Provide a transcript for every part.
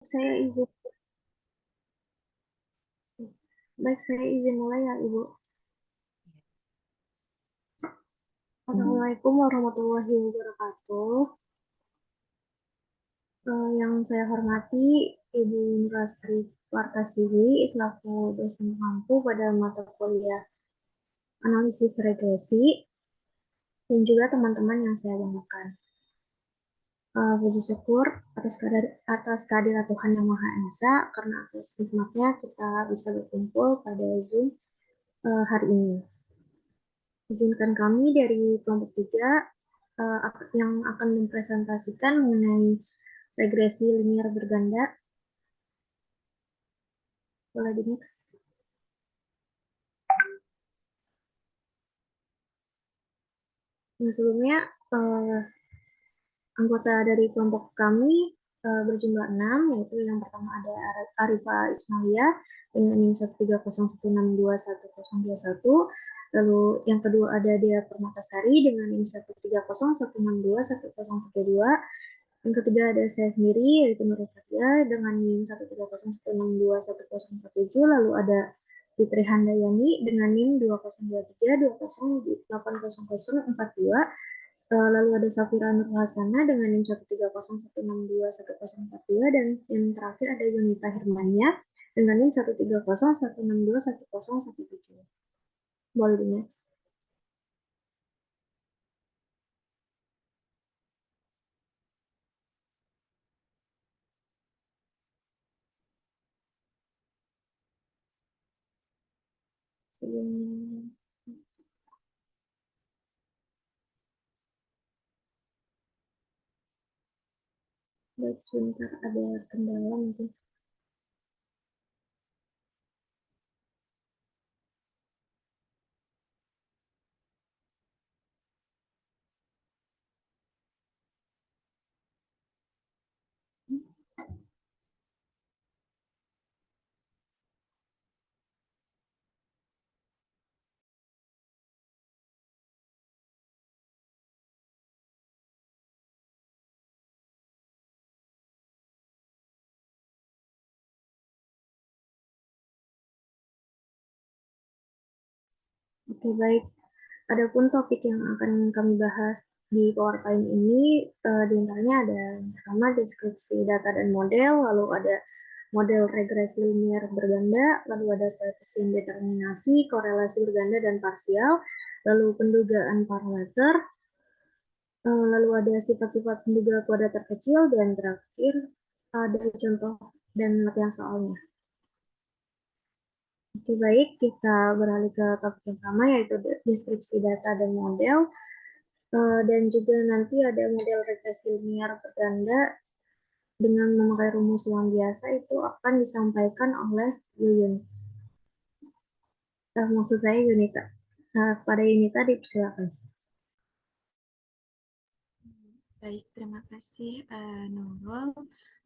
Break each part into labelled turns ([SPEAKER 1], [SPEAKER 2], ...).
[SPEAKER 1] Saya izin, baik saya izin mulai ya Ibu. Assalamualaikum warahmatullahi wabarakatuh. Yang saya hormati Ibu Nurasri Wartasiwi selaku dosen pengampu pada mata kuliah analisis regresi dan juga teman-teman yang saya banggakan. Puji syukur atas kehadiran Tuhan Yang Maha Esa karena atas nikmatnya kita bisa berkumpul pada Zoom hari ini. Izinkan kami dari kelompok 3 yang akan mempresentasikan mengenai regresi linier berganda. Boleh di next. Nah, sebelumnya anggota dari kelompok kami berjumlah 6, yaitu yang pertama ada Arifa Ismalia dengan NIM 13016211021. Lalu yang kedua ada Dea Permatasari dengan NIM 13016211032. Yang ketiga ada saya sendiri, yaitu Nurul Fatia dengan NIM 13016211047. Lalu ada Fitri Handayani dengan NIM 202320880042. Lalu ada Safira Nur Hasana dengan NIM 13016211042. Dan yang terakhir ada Yunita Hermania dengan NIM 13016211017. Boleh di next. Baik, sebentar ada kendala mungkin. Oke, baik. Adapun topik yang akan kami bahas di PowerPoint ini, diantaranya ada yang pertama deskripsi data dan model, lalu ada model regresi linier berganda, lalu ada koefisien determinasi, korelasi berganda dan parsial, lalu pendugaan parameter, lalu ada sifat-sifat penduga kuadrat terkecil, dan terakhir ada contoh dan latihan soalnya. Oke, baik, kita beralih ke topik yang pertama, yaitu deskripsi data dan model. Dan juga nanti ada model regresi linier berganda dengan memakai rumus yang biasa itu akan disampaikan oleh Yuyun. Maksud saya Yunita. Pada Yunita dipersilakan.
[SPEAKER 2] Baik, terima kasih Nurul.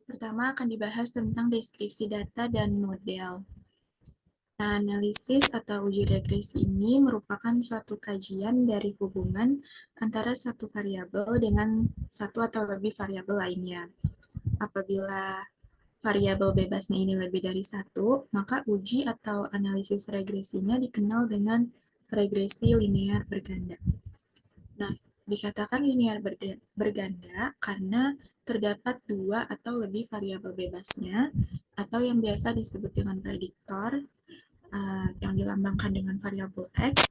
[SPEAKER 2] Pertama akan dibahas tentang deskripsi data dan model. Analisis atau uji regresi ini merupakan suatu kajian dari hubungan antara satu variabel dengan satu atau lebih variabel lainnya. Apabila variabel bebasnya ini lebih dari satu, maka uji atau analisis regresinya dikenal dengan regresi linear berganda. Nah, dikatakan linear berganda karena terdapat dua atau lebih variabel bebasnya, atau yang biasa disebut dengan prediktor, yang dilambangkan dengan variabel X,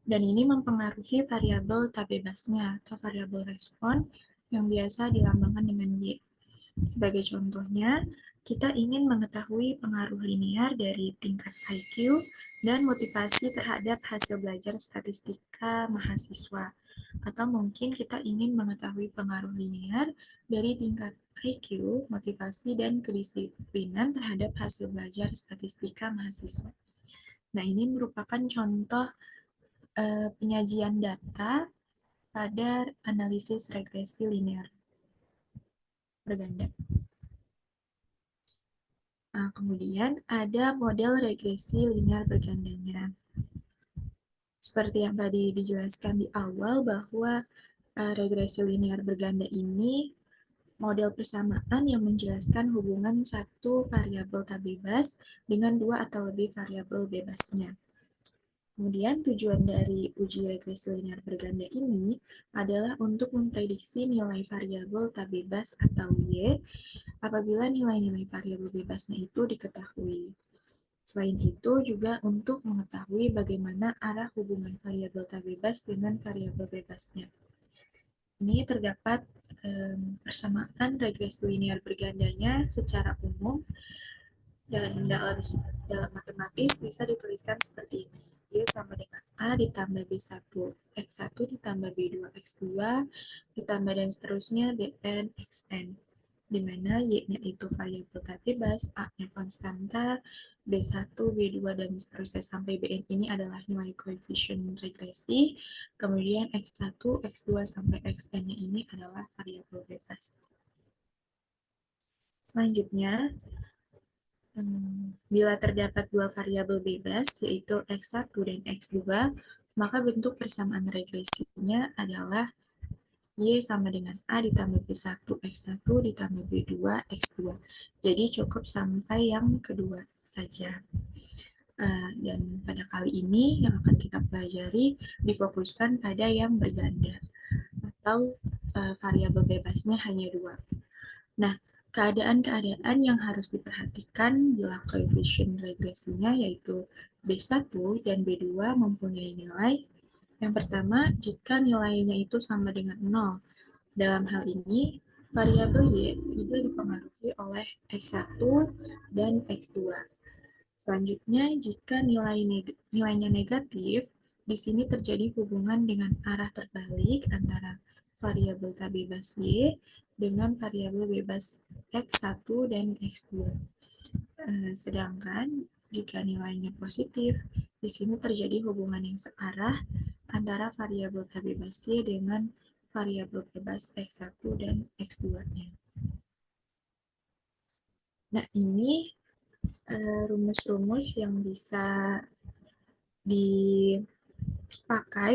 [SPEAKER 2] dan ini mempengaruhi variabel tak bebasnya atau variabel respon yang biasa dilambangkan dengan Y. Sebagai contohnya, kita ingin mengetahui pengaruh linear dari tingkat IQ dan motivasi terhadap hasil belajar statistika mahasiswa. Atau mungkin kita ingin mengetahui pengaruh linear dari tingkat IQ, motivasi, dan kedisiplinan terhadap hasil belajar statistika mahasiswa. Nah, ini merupakan contoh penyajian data pada analisis regresi linear berganda. Kemudian ada model regresi linear bergandanya. Seperti yang tadi dijelaskan di awal bahwa regresi linear berganda ini model persamaan yang menjelaskan hubungan satu variabel tak bebas dengan dua atau lebih variabel bebasnya. Kemudian tujuan dari uji regresi linear berganda ini adalah untuk memprediksi nilai variabel tak bebas atau Y apabila nilai-nilai variabel bebasnya itu diketahui. Selain itu juga untuk mengetahui bagaimana arah hubungan variabel tak bebas dengan variabel bebasnya. Ini terdapat persamaan regresi linear bergandanya secara umum dan dalam matematis bisa dituliskan seperti ini. Y sama dengan A ditambah B1 X1 ditambah B2 X2 ditambah dan seterusnya Bn Xn, di mana Y-nya itu variabel tak bebas, A-nya konstanta, B1, B2, dan seterusnya sampai Bn ini adalah nilai koefisien regresi, kemudian X1, X2, sampai Xn-nya ini adalah variabel bebas. Selanjutnya, bila terdapat dua variabel bebas, yaitu X1 dan X2, maka bentuk persamaan regresinya adalah Y sama dengan A ditambah B1 X1 ditambah B2 X2. Jadi cukup sampai yang kedua saja. Dan pada kali ini yang akan kita pelajari difokuskan pada yang berganda atau variabel bebasnya hanya dua. Nah, keadaan-keadaan yang harus diperhatikan bila koefisien regresinya yaitu B1 dan B2 mempunyai nilai. Yang pertama, jika nilainya itu sama dengan 0. Dalam hal ini, variabel Y tidak dipengaruhi oleh X1 dan X2. Selanjutnya, jika nilainya negatif, di sini terjadi hubungan dengan arah terbalik antara variabel tak bebas Y dengan variabel bebas X1 dan X2. Sedangkan jika nilainya positif, di sini terjadi hubungan yang searah antara variabel tak bebas Y dengan variabel bebas X1 dan X2-nya. Nah, ini rumus-rumus yang bisa dipakai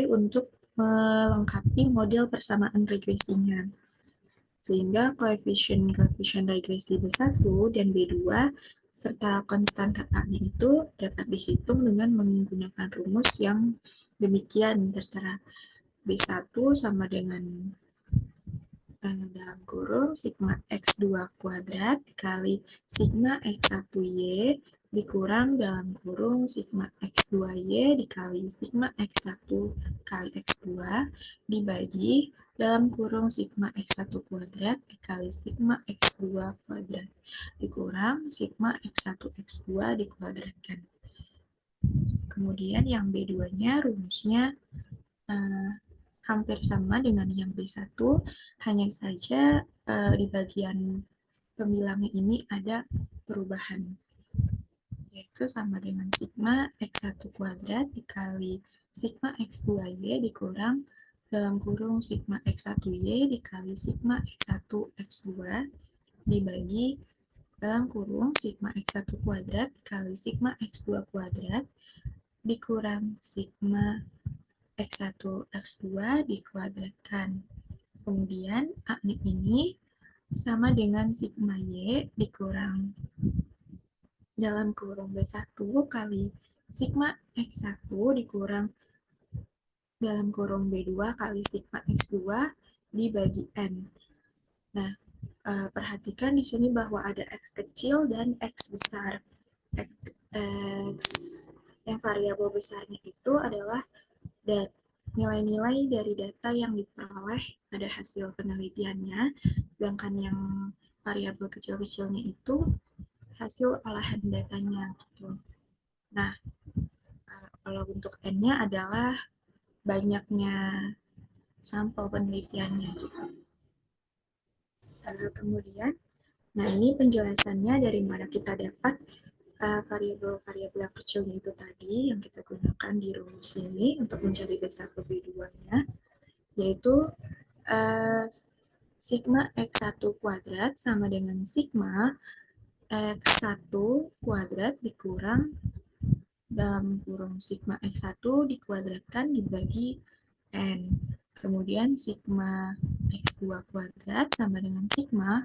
[SPEAKER 2] untuk melengkapi model persamaan regresinya. Sehingga koefisien regresi B1 dan B2 serta konstanta A-nya itu dapat dihitung dengan menggunakan rumus yang demikian tertera. B1 sama dengan dalam kurung sigma X2 kuadrat dikali sigma X1Y dikurang dalam kurung sigma X2Y dikali sigma X1 kali X2 dibagi dalam kurung sigma X1 kuadrat dikali sigma X2 kuadrat dikurang sigma X1 X2 dikuadratkan. Kemudian yang B2-nya rumusnya hampir sama dengan yang B1, hanya saja di bagian pembilangnya ini ada perubahan, yaitu sama dengan sigma X1 kuadrat dikali sigma X2Y dikurang dalam kurung sigma X1Y dikali sigma X1 X2 dibagi dalam kurung sigma X1 kuadrat dikali sigma X2 kuadrat dikurang sigma X1, X2 dikuadratkan. Kemudian A-nya ini sama dengan sigma Y dikurang dalam kurung B1 kali sigma X1 dikurang dalam kurung B2 kali sigma X2 dibagi N. Nah, perhatikan di sini bahwa ada X kecil dan X besar. X yang variabel besarnya itu adalah nilai-nilai dari data yang diperoleh pada hasil penelitiannya, sedangkan yang variabel kecil-kecilnya itu hasil olahan datanya gitu. Nah, kalau untuk N-nya adalah banyaknya sampel penelitiannya gitu. Kemudian, nah ini penjelasannya dari mana kita dapat variabel-variabel yang kecilnya itu tadi yang kita gunakan di rumus ini untuk mencari B1 B2-nya, yaitu sigma X1 kuadrat sama dengan sigma X1 kuadrat dikurang dalam kurung sigma X1 dikuadratkan dibagi N. Kemudian sigma X2 kuadrat sama dengan sigma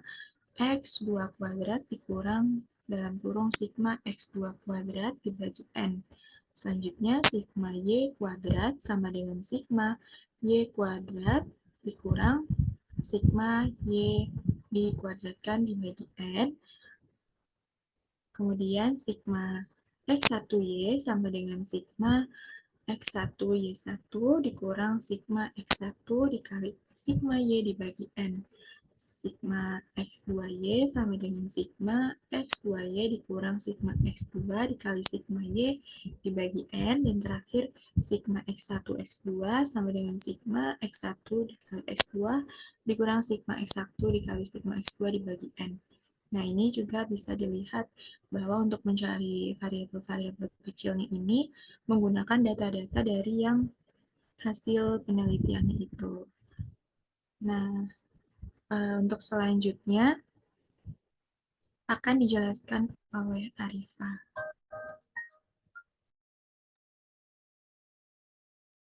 [SPEAKER 2] X2 kuadrat dikurang dalam kurung sigma X2 kuadrat dibagi N. Selanjutnya sigma Y kuadrat sama dengan sigma Y kuadrat dikurang sigma Y dikuadratkan dibagi N. Kemudian sigma X1Y sama dengan sigma X1Y1 dikurang sigma X1 dikali sigma Y dibagi N. Sigma X2Y sama dengan sigma X2Y dikurang sigma X2 dikali sigma Y dibagi N. Dan terakhir sigma X1 X2 sama dengan sigma X1 dikali X2 dikurang sigma X1 dikali sigma X2 dibagi N. Nah, ini juga bisa dilihat bahwa untuk mencari variabel-variabel kecilnya ini menggunakan data-data dari yang hasil penelitiannya itu. Nah, untuk selanjutnya akan dijelaskan oleh Arifah.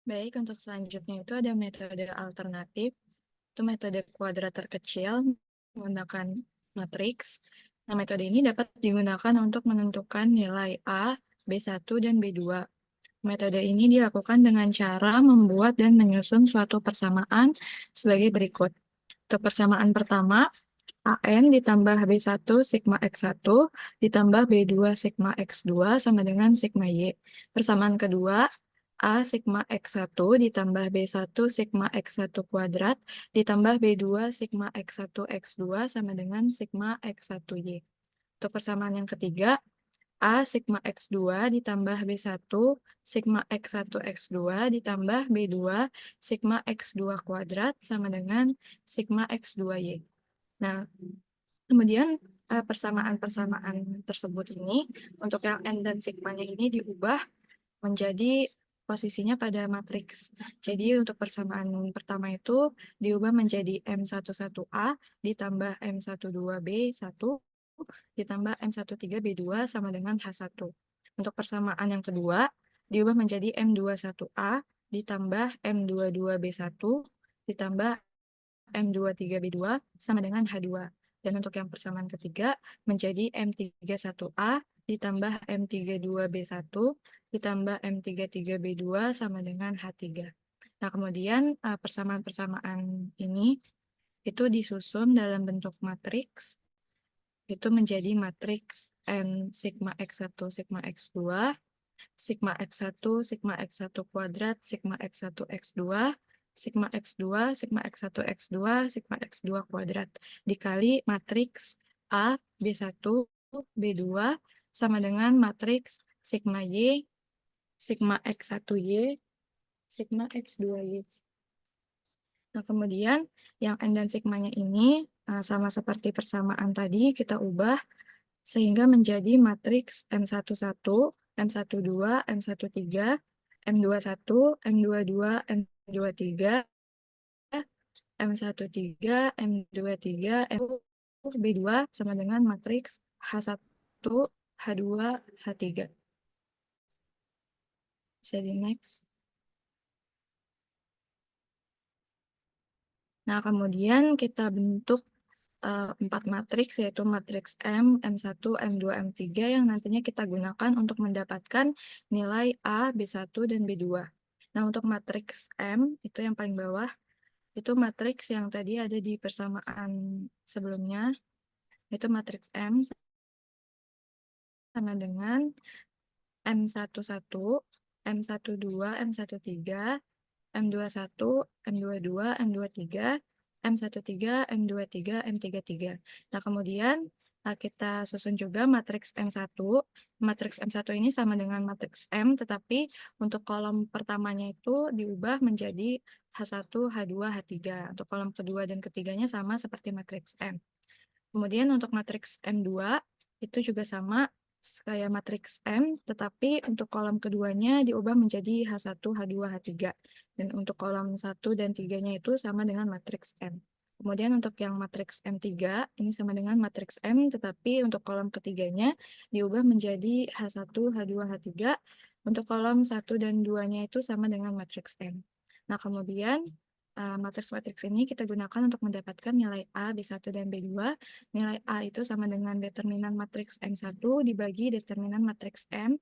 [SPEAKER 3] Baik, untuk selanjutnya itu ada metode alternatif. Itu metode kuadrat terkecil menggunakan matriks. Nah, metode ini dapat digunakan untuk menentukan nilai A, B1, dan B2. Metode ini dilakukan dengan cara membuat dan menyusun suatu persamaan sebagai berikut. Untuk persamaan pertama, AN ditambah B1 sigma X1 ditambah B2 sigma X2 sama dengan sigma Y. Persamaan kedua, A sigma X1 ditambah B1 sigma X1 kuadrat ditambah B2 sigma X1 X2 sama dengan sigma X1Y. Untuk persamaan yang ketiga, A sigma X2 ditambah B1 sigma X1 X2 ditambah B2 sigma X2 kuadrat sama dengan sigma X2Y. Nah, kemudian persamaan-persamaan tersebut ini untuk yang N dan sigmanya ini diubah menjadi posisinya pada matriks. Jadi untuk persamaan pertama itu diubah menjadi M11A ditambah M12B1 ditambah M13B2 sama dengan H1. Untuk persamaan yang kedua diubah menjadi M21A ditambah M22B1 ditambah M23B2 sama dengan H2. Dan untuk yang persamaan ketiga menjadi M31A ditambah M32B1 ditambah M33B2 sama dengan H3. Nah, kemudian persamaan-persamaan ini itu disusun dalam bentuk matriks, itu menjadi matriks N sigma X1, sigma X2, sigma X1, sigma X1 kuadrat, sigma X1, X2, sigma X2, sigma X1, X2, sigma X2 kuadrat, dikali matriks A, B1, B2, sama dengan matriks sigma Y, sigma X1Y, sigma X2Y. Nah, kemudian yang N dan sigmanya ini sama seperti persamaan tadi, kita ubah sehingga menjadi matriks M11, M12, M13, M21, M22, M23, M13, M23, B2 sama dengan matriks H1, H2, H3. Bisa di next. Nah, kemudian kita bentuk 4 matriks, yaitu matriks M, M1, M2, M3 yang nantinya kita gunakan untuk mendapatkan nilai A, B1, dan B2. Nah, untuk matriks M, itu yang paling bawah, itu matriks yang tadi ada di persamaan sebelumnya, itu matriks M sama dengan M11, M12, M13, M21, M22, M23, M13, M23, M33. Nah, kemudian kita susun juga matriks M1. Matriks M1 ini sama dengan matriks M, tetapi untuk kolom pertamanya itu diubah menjadi H1, H2, H3. Untuk kolom kedua dan ketiganya sama seperti matriks M. Kemudian untuk matriks M2 itu juga sama kayak matriks M, tetapi untuk kolom keduanya diubah menjadi H1, H2, H3. Dan untuk kolom 1 dan 3-nya itu sama dengan matriks M. Kemudian untuk yang matriks M3, ini sama dengan matriks M, tetapi untuk kolom ketiganya diubah menjadi H1, H2, H3. Untuk kolom 1 dan 2-nya itu sama dengan matriks M. Nah, kemudian matriks-matriks ini kita gunakan untuk mendapatkan nilai A, B1, dan B2. Nilai A itu sama dengan determinan matriks M1 dibagi determinan matriks M.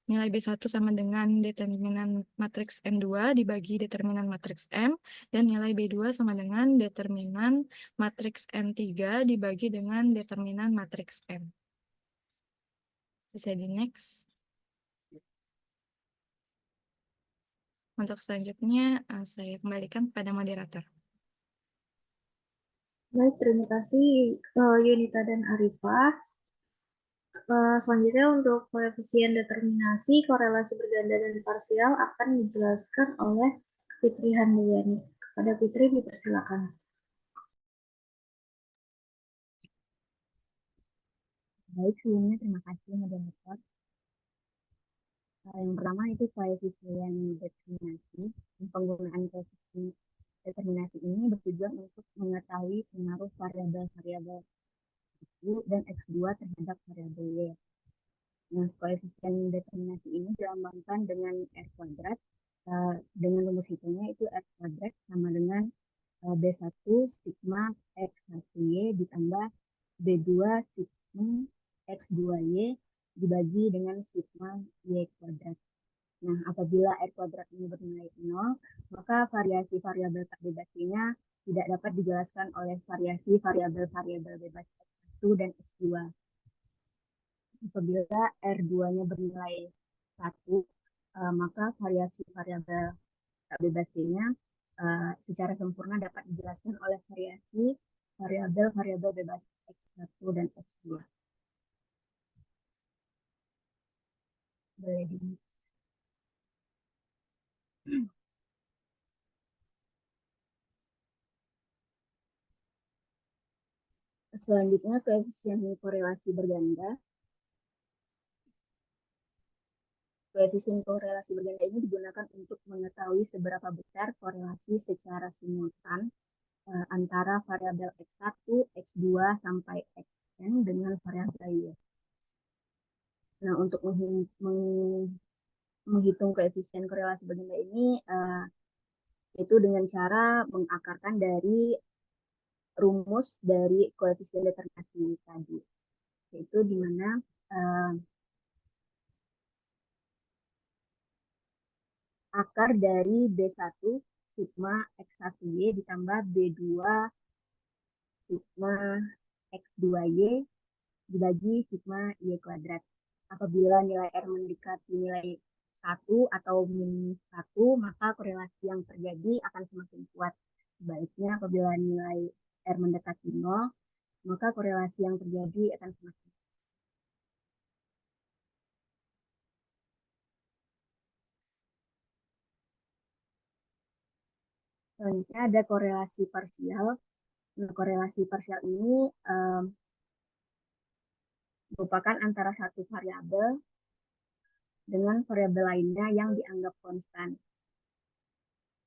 [SPEAKER 3] Nilai B1 sama dengan determinan matriks M2 dibagi determinan matriks M. Dan nilai B2 sama dengan determinan matriks M3 dibagi dengan determinan matriks M. Bisa di next. Untuk selanjutnya, saya kembalikan kepada moderator.
[SPEAKER 1] Baik, terima kasih Yunita dan Arifah. Selanjutnya untuk koefisien determinasi, korelasi berganda dan parsial akan dijelaskan oleh Fitri Handayani. Kepada Fitri dipersilakan.
[SPEAKER 4] Baik, sebelumnya terima kasih moderator. Yang pertama itu koefisien determinasi. Penggunaan koefisien determinasi ini bertujuan untuk mengetahui pengaruh variabel-variabel X1 dan X2 terhadap variabel Y. Nah, koefisien determinasi ini dilambangkan dengan R kuadrat. Dengan rumus hitungnya itu R kuadrat sama dengan B1 sigma X1Y ditambah B2 sigma X2Y dibagi dengan sigma Y kuadrat. Nah, apabila R kuadrat ini bernilai 0, maka variasi variabel tak bebasnya tidak dapat dijelaskan oleh variasi variabel-variabel bebas X1 dan X2. Apabila R2-nya bernilai 1, maka variasi variabel tak bebasnya secara sempurna dapat dijelaskan oleh variasi variabel-variabel bebas X1 dan X2. Boleh di Selanjutnya, koefisien korelasi berganda. Koefisien korelasi berganda ini digunakan untuk mengetahui seberapa besar korelasi secara simultan antara variabel X1, X2, sampai Xn dengan variabel Y. Nah, untuk menghitung koefisien korelasi berganda ini, itu dengan cara mengakarkan dari rumus dari koefisien determinasi tadi, yaitu di mana akar dari B1 sigma X1Y ditambah B2 sigma X2Y dibagi sigma Y kuadrat. Apabila nilai R mendekati nilai 1 atau minus 1, maka korelasi yang terjadi akan semakin kuat. Sebaliknya, apabila nilai R mendekati 0, maka korelasi yang terjadi akan semakin kuat. Selanjutnya ada korelasi parsial. Nah, korelasi parsial ini merupakan antara satu variabel dengan variabel lainnya yang dianggap konstan.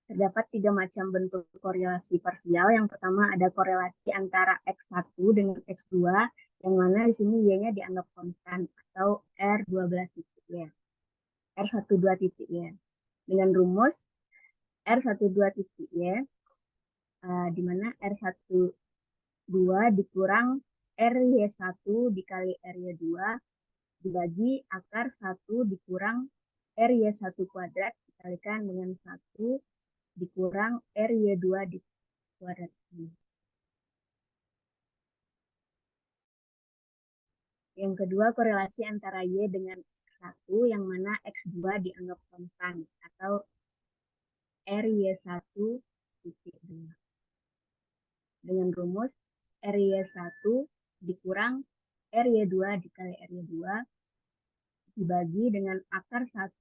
[SPEAKER 4] Terdapat 3 macam bentuk korelasi parsial. Yang pertama ada korelasi antara X1 dengan X2, yang mana di sini Y-nya dianggap konstan atau R12 titik Y. R12 titik Y. Dengan rumus R12 titik Y, di mana R12 dikurang RY1 dikali RY2 dibagi akar 1 dikurang RY1 kuadrat dikalikan dengan 1 dikurang RY2 di kuadrat. Yang kedua, korelasi antara Y dengan X1 yang mana X2 dianggap konstan atau RY1 titik 2. Dengan rumus RY1 dikurang RY2 dikali RY2 dibagi dengan akar 1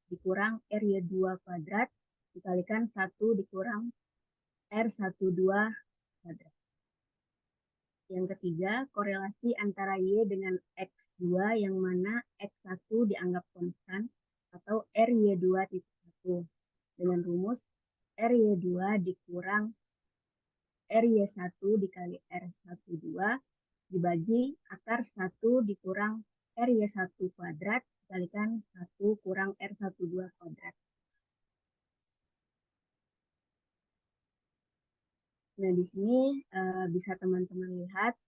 [SPEAKER 4] dikurang RY2 kuadrat dikalikan 1 dikurang R12 kuadrat. Yang ketiga, korelasi antara Y dengan X2 yang mana X1 dianggap konstan atau RY2.1 dengan rumus RY2 dikurang RY1 dikali R12 dibagi akar 1 dikurang RY1 kuadrat dikalikan 1 kurang R12 kuadrat. Nah, di sini bisa teman-teman lihat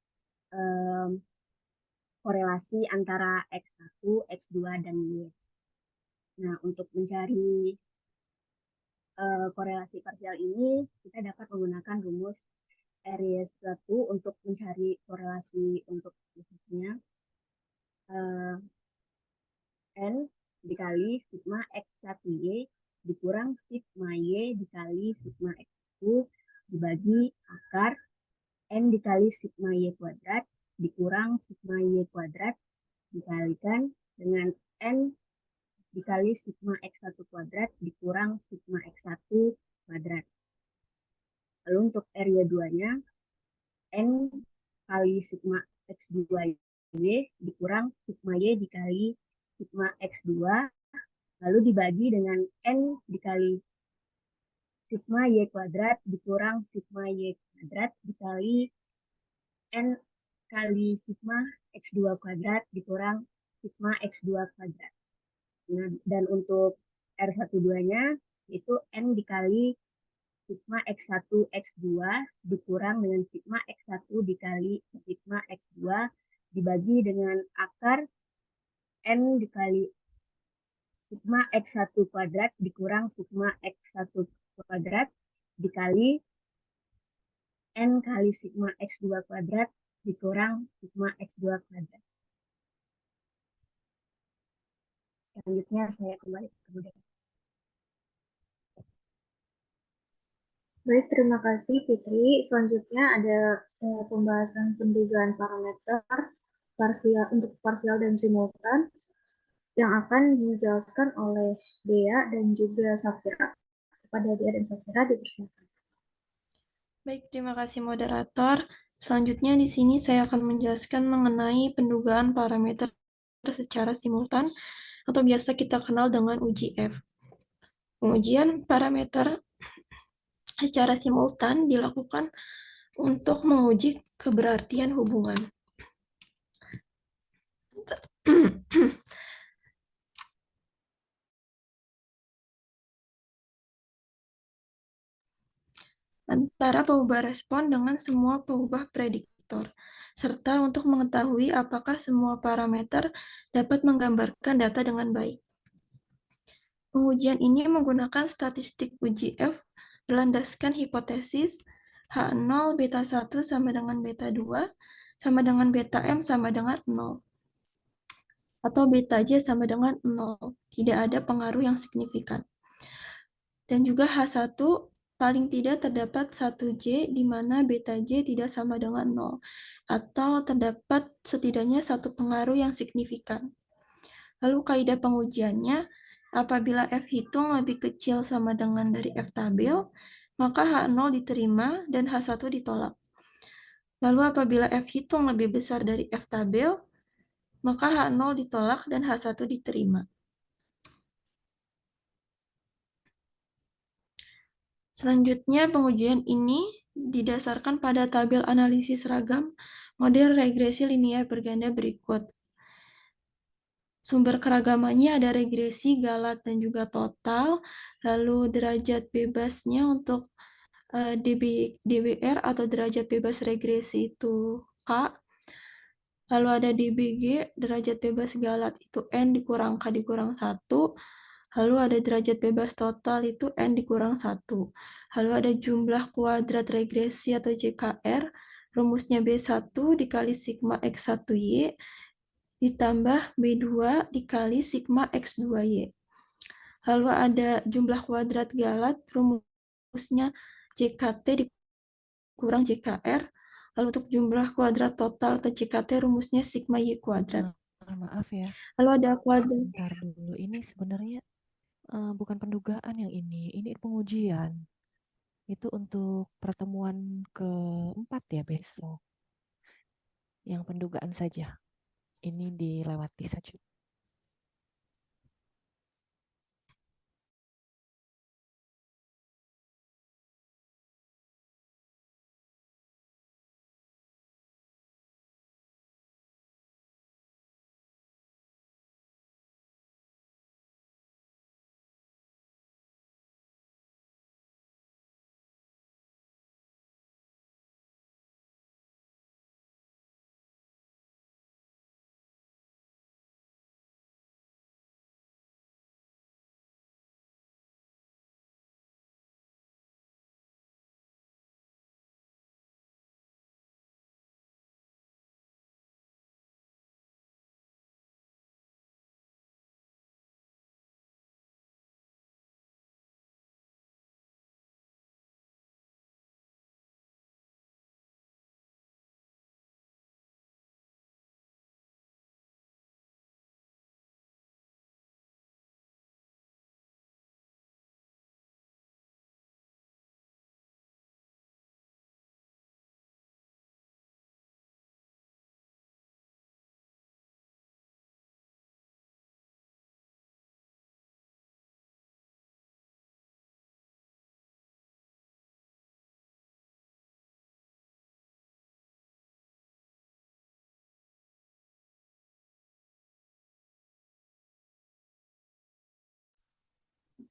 [SPEAKER 4] korelasi antara X1, X2, dan Y. Nah, untuk mencari korelasi parsial ini, kita dapat menggunakan rumus RY1 untuk mencari korelasi untuk fisiknya. N dikali sigma X1Y dikurang sigma Y dikali sigma X1 dibagi akar N dikali sigma Y kuadrat dikurang sigma Y kuadrat dikalikan dengan N dikali sigma X1 kuadrat dikurang sigma X1 kuadrat. Lalu untuk RY2-nya, N kali sigma X2Y dikurang sigma Y dikali sigma X2, lalu dibagi dengan N dikali sigma Y kuadrat dikurang sigma Y kuadrat dikali N kali sigma X2 kuadrat dikurang sigma X2 kuadrat. Nah, dan untuk R12-nya itu N dikali sigma X1 X2 dikurang dengan sigma X1 dikali sigma X2 dibagi dengan akar N dikali sigma X1 kuadrat dikurang sigma X1 kuadrat dikali N kali sigma X2 kuadrat dikurang sigma X2 kuadrat. Selanjutnya saya kembali ke model.
[SPEAKER 1] Baik, terima kasih Fitri. Selanjutnya ada pembahasan pendugaan parameter parsial untuk parsial dan simultan yang akan dijelaskan oleh Dea dan juga Safira. Kepada Dea dan Safira dipersilakan.
[SPEAKER 5] Baik, terima kasih moderator. Selanjutnya di sini saya akan menjelaskan mengenai pendugaan parameter secara simultan atau biasa kita kenal dengan uji F. Pengujian parameter secara simultan dilakukan untuk menguji keberartian hubungan. Antara pengubah respon dengan semua pengubah prediktor, serta untuk mengetahui apakah semua parameter dapat menggambarkan data dengan baik. Pengujian ini menggunakan statistik uji F berlandaskan hipotesis H0 beta 1 sama dengan beta 2 sama dengan beta M sama dengan 0. Atau beta J sama dengan 0. Tidak ada pengaruh yang signifikan. Dan juga H1 paling tidak terdapat 1J di mana beta J tidak sama dengan 0. Atau terdapat setidaknya satu pengaruh yang signifikan. Lalu kaidah pengujiannya, apabila F hitung lebih kecil sama dengan dari F tabel, maka H0 diterima dan H1 ditolak. Lalu apabila F hitung lebih besar dari F tabel, maka H0 ditolak dan H1 diterima. Selanjutnya, pengujian ini didasarkan pada tabel analisis ragam model regresi linear berganda berikut. Sumber keragamannya ada regresi, galat, dan juga total. Lalu derajat bebasnya untuk DBR atau derajat bebas regresi itu K. Lalu ada DBG, derajat bebas galat itu N dikurang K dikurang 1. Lalu ada derajat bebas total itu N dikurang 1. Lalu ada jumlah kuadrat regresi atau JKR, rumusnya B1 dikali sigma X1Y ditambah B2 dikali sigma X2Y. Lalu ada jumlah kuadrat galat, rumusnya JKT dikurang JKR. Lalu untuk jumlah kuadrat total atau JKT rumusnya sigma Y kuadrat.
[SPEAKER 6] Maaf ya.
[SPEAKER 5] Lalu ada kuadrat.
[SPEAKER 6] Bentar dulu, ini sebenarnya bukan pendugaan yang ini pengujian. Itu untuk pertemuan keempat ya besok. Yang pendugaan saja. Ini dilewati saja.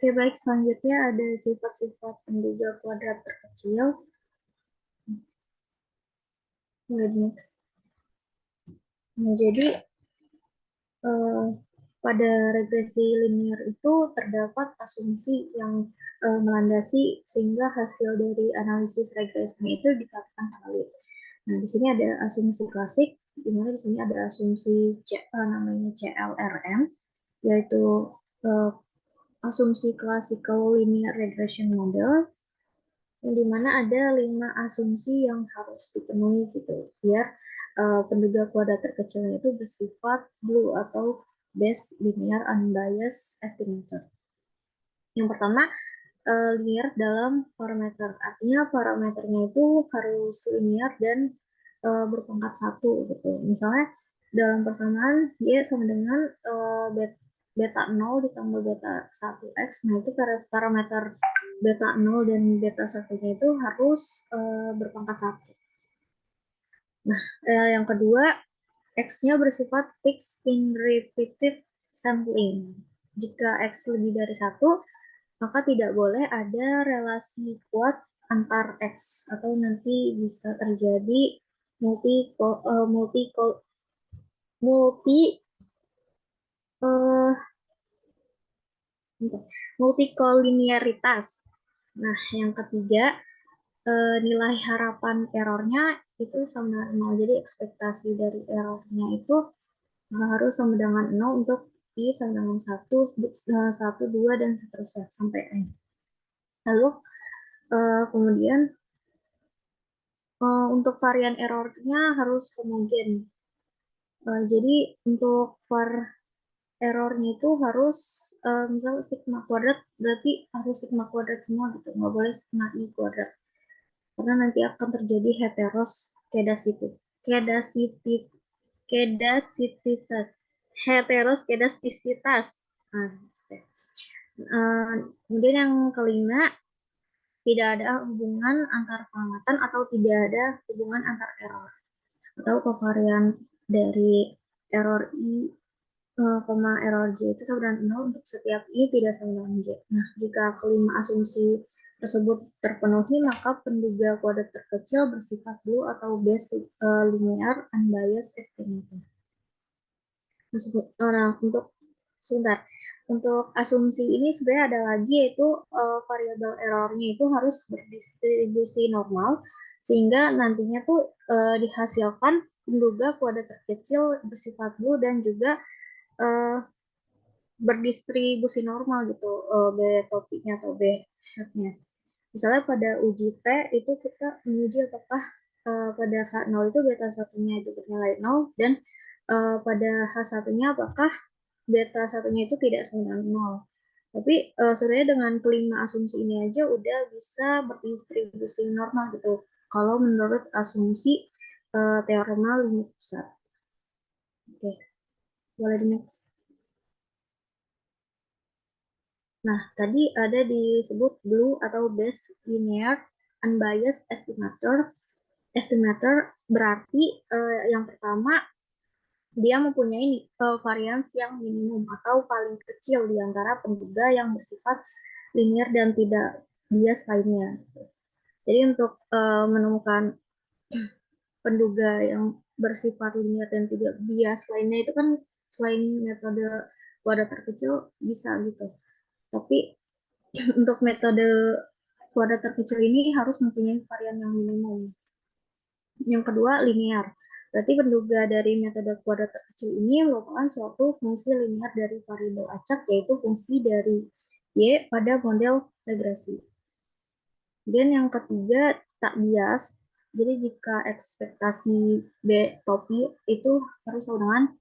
[SPEAKER 1] Oke, baik. Selanjutnya ada sifat-sifat penduga kuadrat terkecil. Next. Nah, jadi pada regresi linear itu terdapat asumsi yang melandasi sehingga hasil dari analisis regresinya itu dikatakan valid. Nah, di sini ada asumsi klasik, di mana di sini ada asumsi namanya CLRM, yaitu asumsi classical linear regression model, yang dimana ada 5 asumsi yang harus dipenuhi gitu, biar penduga kuadrat terkecilnya itu bersifat blue atau best linear unbiased estimator. Yang pertama, linear dalam parameter. Artinya parameternya itu harus linear dan berpangkat 1 gitu. Misalnya dalam persamaan Y sama dengan beta 0 ditambah beta 1x. Nah, itu parameter beta 0 dan beta 1-nya itu harus berpangkat 1. Nah, yang kedua, X-nya bersifat fixed in repeated sampling. Jika X lebih dari 1, maka tidak boleh ada relasi kuat antar X, atau nanti bisa terjadi multi multikolinearitas. Nah, yang ketiga, nilai harapan errornya itu sama 0. Jadi ekspektasi dari errornya itu harus sama dengan 0 untuk I sama dengan 1, 1, 2, dan seterusnya sampai N. Lalu kemudian untuk varian errornya harus homogen. Jadi untuk var errornya itu harus misal sigma kuadrat, berarti harus sigma kuadrat semua gitu, nggak boleh sigma I kuadrat, karena nanti akan terjadi heteroskedastisitas. Kemudian yang kelima, tidak ada hubungan antar pengamatan atau tidak ada hubungan antar error, atau kovarian dari error I, error J itu sama dengan 0 untuk setiap I tidak sama dengan J. Nah, jika kelima asumsi tersebut terpenuhi, maka penduga kuadrat terkecil bersifat blue atau best linear unbiased estimator. Nah, untuk asumsi ini sebenarnya ada lagi, yaitu variabel errornya itu harus berdistribusi normal, sehingga nantinya tuh dihasilkan penduga kuadrat terkecil bersifat blue dan juga berdistribusi normal gitu, B topiknya atau B hatnya. Misalnya pada uji T itu kita menguji apakah pada H0 itu beta 1-nya itu bernilai 0, dan pada H1-nya apakah beta 1-nya itu tidak sama dengan 0. Tapi sebenarnya dengan kelima asumsi ini aja udah bisa berdistribusi normal gitu, kalau menurut asumsi teorema limit pusat. Oke, boleh di next. Nah, tadi ada disebut blue atau best linear unbiased estimator. Estimator berarti yang pertama, dia mempunyai varians yang minimum atau paling kecil di antara penduga yang bersifat linear dan tidak bias lainnya. Jadi untuk menemukan penduga yang bersifat linear dan tidak bias lainnya itu kan selain metode kuadrat terkecil bisa gitu. Tapi untuk metode kuadrat terkecil ini harus mempunyai varian yang minimum. Yang kedua, linear. Berarti penduga dari metode kuadrat terkecil ini merupakan suatu fungsi linear dari variabel acak, yaitu fungsi dari Y pada model regresi. Dan yang ketiga, tak bias. Jadi jika ekspektasi B topi itu harus sama dengan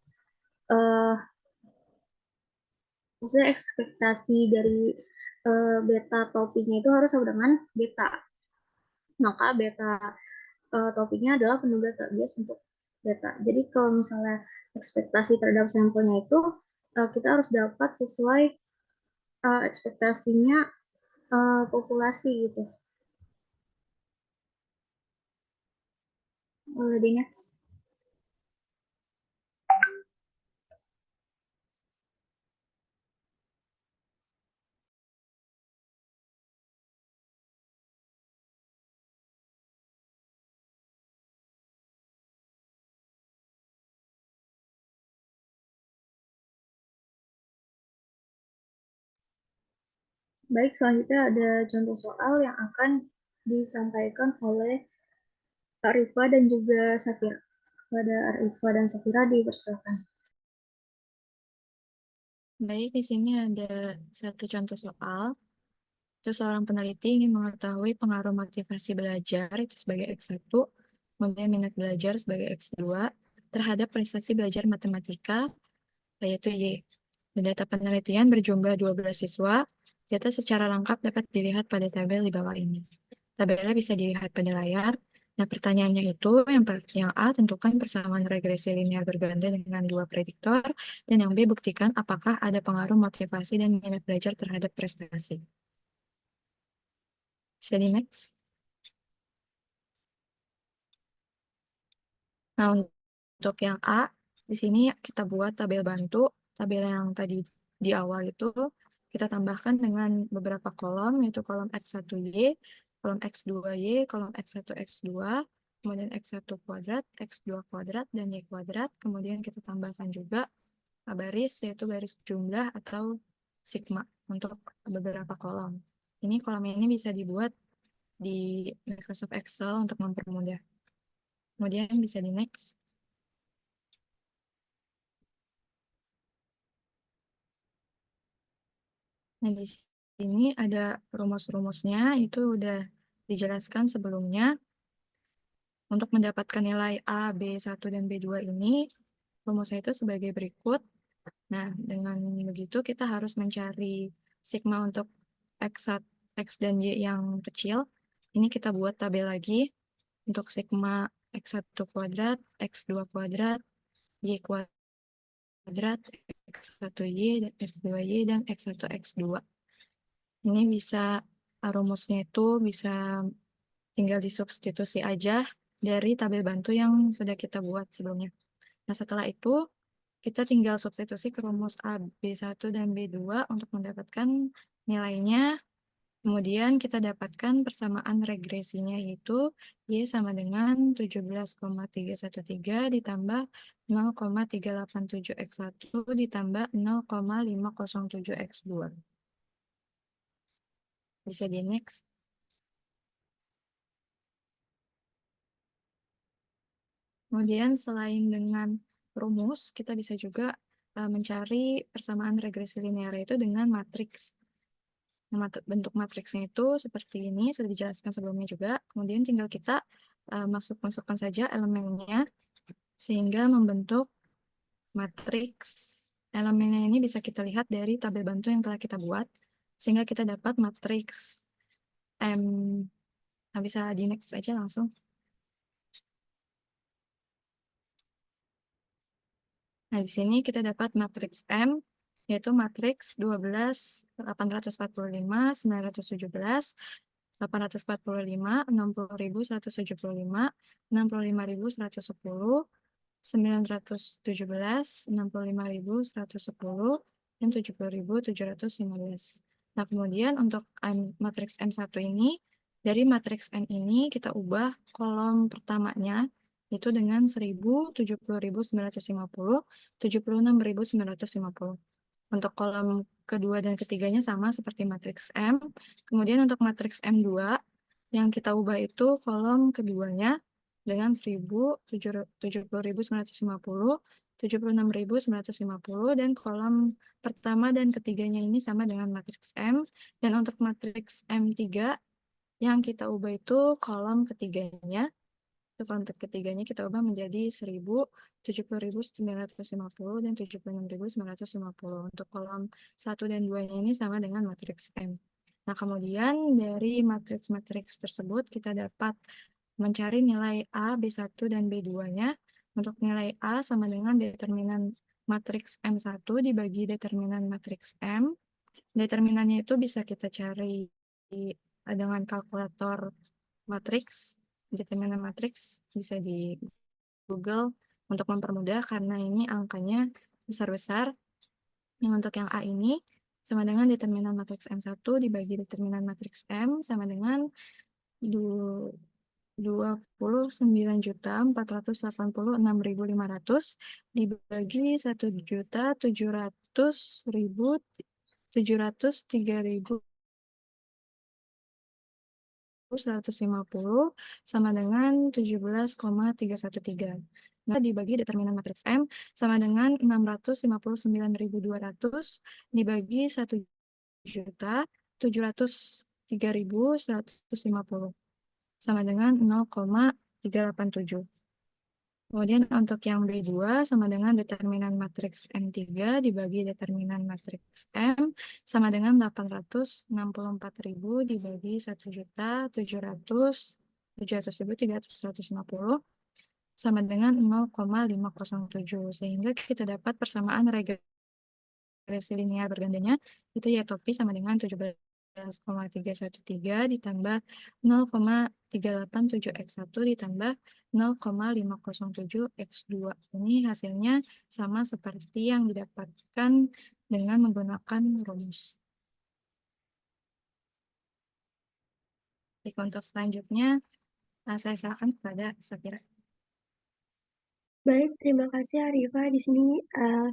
[SPEAKER 1] maksudnya ekspektasi dari beta topinya itu harus sama dengan beta. Maka beta topiknya adalah penduga tak bias untuk beta. Jadi kalau misalnya ekspektasi terhadap sampelnya itu kita harus dapat sesuai ekspektasinya populasi gitu. Di next. Baik, selanjutnya ada contoh soal yang akan disampaikan oleh Rifa dan juga Safira. Kepada Rifa dan Safira dipersilakan.
[SPEAKER 3] Baik, di sini ada satu contoh soal. Itu seorang peneliti ingin mengetahui pengaruh motivasi belajar itu sebagai X1, kemudian minat belajar sebagai X2, terhadap prestasi belajar matematika, yaitu Y. Dan data penelitian berjumlah 12 siswa. Data secara lengkap dapat dilihat pada tabel di bawah ini. Tabelnya bisa dilihat pada layar. Nah, pertanyaannya itu, yang A, tentukan persamaan regresi linear berganda dengan dua prediktor, dan yang B, buktikan apakah ada pengaruh motivasi dan minat belajar terhadap prestasi. Bisa di next. Nah, untuk yang A, di sini kita buat tabel bantu. Tabel yang tadi di awal itu kita tambahkan dengan beberapa kolom, yaitu kolom X1Y, kolom X2Y, kolom X1, X2, kemudian X1 kuadrat, X2 kuadrat, dan Y kuadrat. Kemudian kita tambahkan juga baris, yaitu baris jumlah atau sigma untuk beberapa kolom. Ini kolom ini bisa dibuat di Microsoft Excel untuk mempermudah. Kemudian bisa di next. Nah, di sini ada rumus-rumusnya, itu udah dijelaskan sebelumnya. Untuk mendapatkan nilai A, B1, dan B2 ini, rumusnya itu sebagai berikut. Nah, dengan begitu kita harus mencari sigma untuk X1, X dan Y yang kecil. Ini kita buat tabel lagi untuk sigma X1 kuadrat, X2 kuadrat, Y kuadrat, X1Y, dan X2Y, dan X1, X2. Ini bisa, rumusnya itu bisa tinggal disubstitusi aja dari tabel bantu yang sudah kita buat sebelumnya. Nah, setelah itu, kita tinggal substitusi ke rumus A, B1, dan B2 untuk mendapatkan nilainya. Kemudian kita dapatkan persamaan regresinya, yaitu Y sama dengan 17,313 ditambah 0,387X1 ditambah 0,507X2. Bisa di next. Kemudian selain dengan rumus, kita bisa juga mencari persamaan regresi linear itu dengan matriks. Nah, bentuk matriksnya itu seperti ini, sudah dijelaskan sebelumnya juga. Kemudian tinggal kita masukkan saja elemennya, sehingga membentuk matriks. Elemennya ini bisa kita lihat dari tabel bantu yang telah kita buat, sehingga kita dapat matriks M. Nah, bisa di next aja langsung. Nah, di sini kita dapat matriks M, yaitu matriks 12, 845, 917, 845, 60.175, 65.110, 917, 65.110, dan 70.715. Nah, kemudian untuk matriks M1 ini, dari matriks M ini kita ubah kolom pertamanya, itu dengan 1.000, 70.950, 76.950. Untuk kolom kedua dan ketiganya sama seperti matriks M. Kemudian untuk matriks M2, yang kita ubah itu kolom keduanya dengan 1.000, 70.950, 76.950, dan kolom pertama dan ketiganya ini sama dengan matriks M. Dan untuk matriks M3, yang kita ubah itu kolom ketiganya. Kolom ketiganya kita ubah menjadi 1.000, 70.950, dan 76.950. Untuk kolom 1 dan 2-nya ini sama dengan matriks M. Nah, kemudian dari matriks-matriks tersebut kita dapat mencari nilai A, B1, dan B2-nya. Untuk nilai A sama dengan determinan matriks M1 dibagi determinan matriks M. Determinannya itu bisa kita cari dengan kalkulator matriks. Determinan matriks bisa di Google untuk mempermudah karena ini angkanya besar-besar. Yang untuk yang A ini sama dengan determinan matriks M1 dibagi determinan matriks M sama dengan 29.486.500 dibagi 1.700.703.000 150 sama dengan 17,313. Nah, dibagi determinan matriks M sama dengan 659.200 dibagi 1.703.150 sama dengan 0,387. Kemudian untuk yang B2 sama dengan determinan matriks M3 dibagi determinan matriks M sama dengan 864.000 dibagi 1.700.350 sama dengan 0,507. Sehingga kita dapat persamaan regresi linear bergandanya itu ya topi sama dengan 17,313 ditambah 0,387x1 ditambah 0,507x2. Ini hasilnya sama seperti yang didapatkan dengan menggunakan rumus. Baik, untuk selanjutnya saya serahkan kepada Safira.
[SPEAKER 7] Baik, terima kasih Arifah. Di sini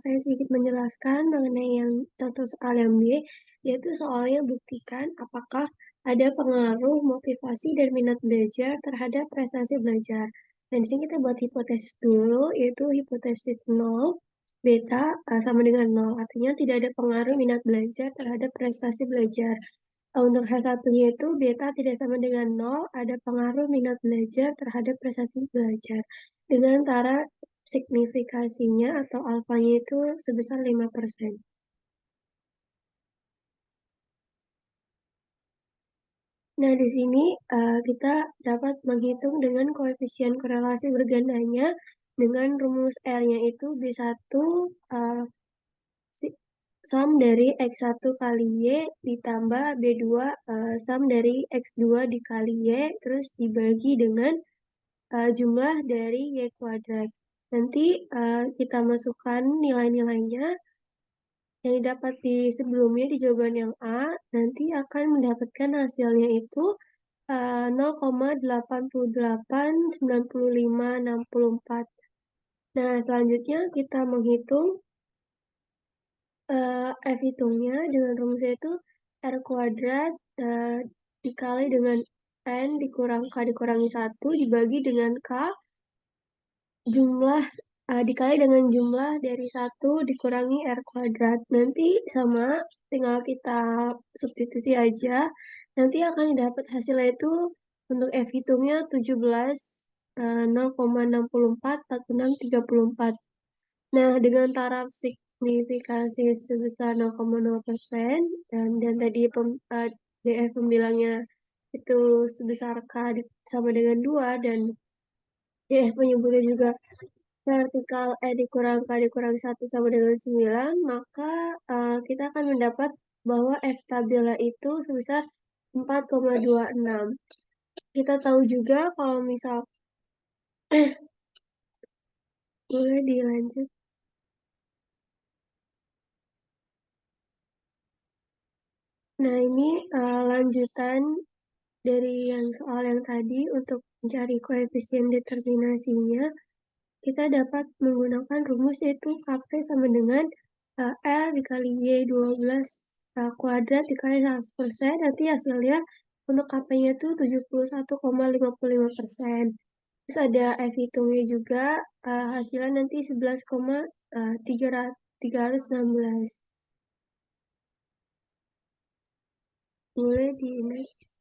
[SPEAKER 7] saya sedikit menjelaskan mengenai yang contoh soal yang B, yaitu soalnya buktikan apakah ada pengaruh motivasi dan minat belajar terhadap prestasi belajar. Dan di sini kita buat hipotesis dulu, yaitu hipotesis 0, beta sama dengan 0. Artinya tidak ada pengaruh minat belajar terhadap prestasi belajar. Untuk H1-nya itu beta tidak sama dengan 0, ada pengaruh minat belajar terhadap prestasi belajar. Dengan cara signifikasinya atau alfanya itu sebesar 5%. Nah, di sini kita dapat menghitung dengan koefisien korelasi bergandanya dengan rumus R-nya itu B1 sum dari X1 kali Y ditambah B2 sum dari X2 dikali Y terus dibagi dengan jumlah dari Y kuadrat. Nanti kita masukkan nilai-nilainya yang didapat di sebelumnya di jawaban yang A, nanti akan mendapatkan hasilnya itu 0,889564. Nah, selanjutnya kita menghitung F hitungnya dengan rumusnya itu R kuadrat dikali dengan N dikurang K dikurangi 1 dibagi dengan K jumlah dikali dengan jumlah dari 1 dikurangi R kuadrat. Nanti sama, tinggal kita substitusi aja. Nanti akan dapat hasilnya itu untuk F hitungnya 17, 0,64, 46, 34. Nah, dengan taraf signifikasi sebesar 0,0% dan tadi DF pembilangnya itu sebesar K sama dengan 2 dan DF menyebutnya juga vertikal dikurang K dikurang 1 sama dengan 9, maka kita akan mendapat bahwa F tabela itu sebesar 4,26. Kita tahu juga kalau misal boleh dilanjut. Nah, ini lanjutan dari yang soal yang tadi untuk mencari koefisien determinasinya. Kita dapat menggunakan rumus yaitu KP sama dengan L dikali Y 12 kuadrat dikali 100%. Nanti hasilnya untuk KP-nya itu 71,55%. Terus ada F hitungnya juga, hasilnya nanti 11,316. Mulai di next.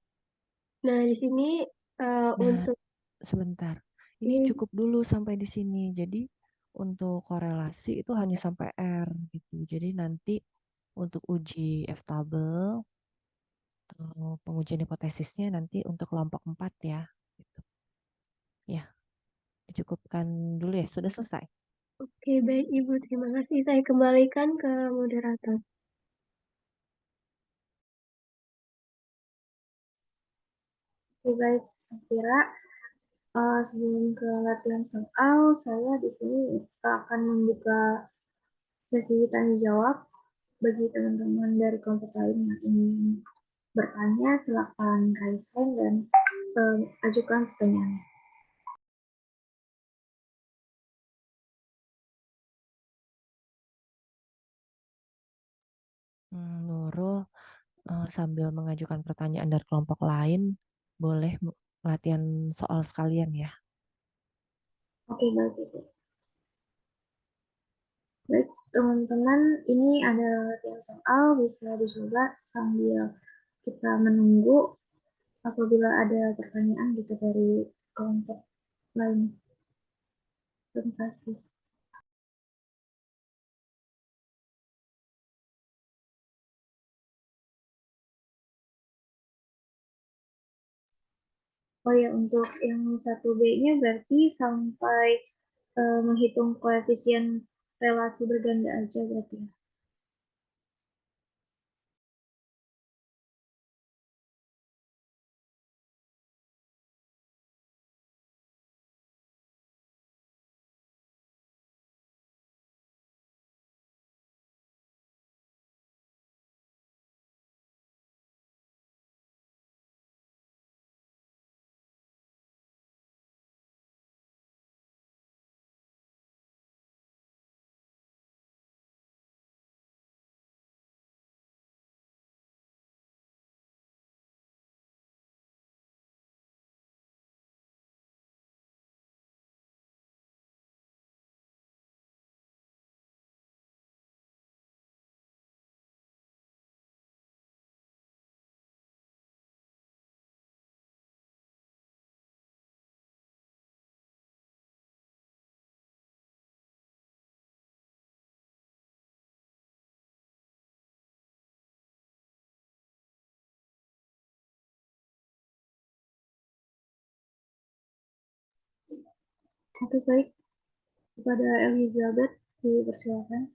[SPEAKER 7] Nah, di sini
[SPEAKER 6] Nah,
[SPEAKER 7] untuk
[SPEAKER 6] sebentar. Ini cukup dulu sampai di sini. Jadi untuk korelasi itu hanya sampai R gitu. Jadi nanti untuk uji F tabel atau pengujian hipotesisnya nanti untuk kelompok 4 ya. Gitu. Ya, dicukupkan dulu ya. Sudah selesai.
[SPEAKER 7] Oke, baik Ibu. Terima kasih. Saya kembalikan ke moderator.
[SPEAKER 1] Oke, baik, Safira. Sebelum ke latihan soal, saya di sini akan membuka sesi tanya jawab bagi teman-teman dari kelompok lain yang ingin bertanya. Silakan raise hand dan ajukan pertanyaan.
[SPEAKER 6] Nurul sambil mengajukan pertanyaan dari kelompok lain, boleh latihan soal sekalian ya.
[SPEAKER 1] Oke, baik Ibu. Baik, teman-teman, ini ada latihan soal bisa dicoba sambil kita menunggu apabila ada pertanyaan gitu dari kelompok lain. Terima kasih. Oh ya, untuk yang 1B-nya berarti sampai menghitung koefisien relasi berganda aja berarti ya. Oke, baik. Kepada Elizabeth, dipersilakan.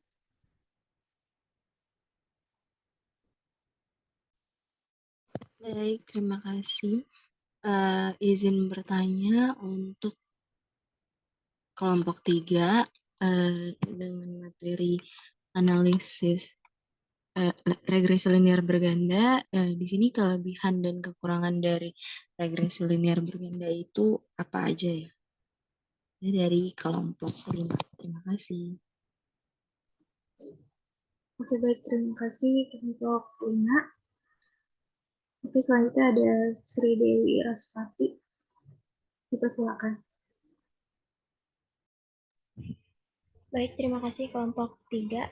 [SPEAKER 8] Baik, terima kasih. Izin bertanya untuk kelompok 3 dengan materi analisis regresi linear berganda. Di sini kelebihan dan kekurangan dari regresi linear berganda itu apa aja ya? Ini dari kelompok 5. Terima kasih.
[SPEAKER 1] Oke, baik. Terima kasih untuk Lina. Oke, selanjutnya ada Sri Dewi Raspati. Dipersilakan.
[SPEAKER 9] Baik, terima kasih kelompok 3.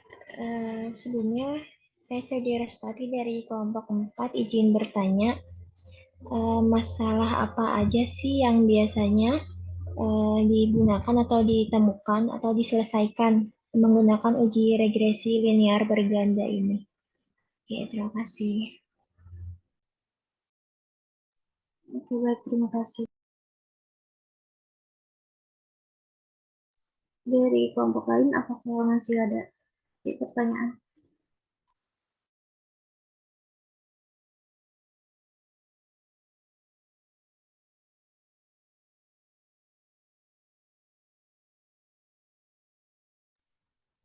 [SPEAKER 9] Sebelumnya, saya Sri Raspati dari kelompok 4 izin bertanya, masalah apa aja sih yang biasanya digunakan atau ditemukan atau diselesaikan menggunakan uji regresi linear berganda ini? Oke, terima kasih.
[SPEAKER 1] Oke, baik. Terima kasih. Dari kelompok lain, apakah masih ada pertanyaan?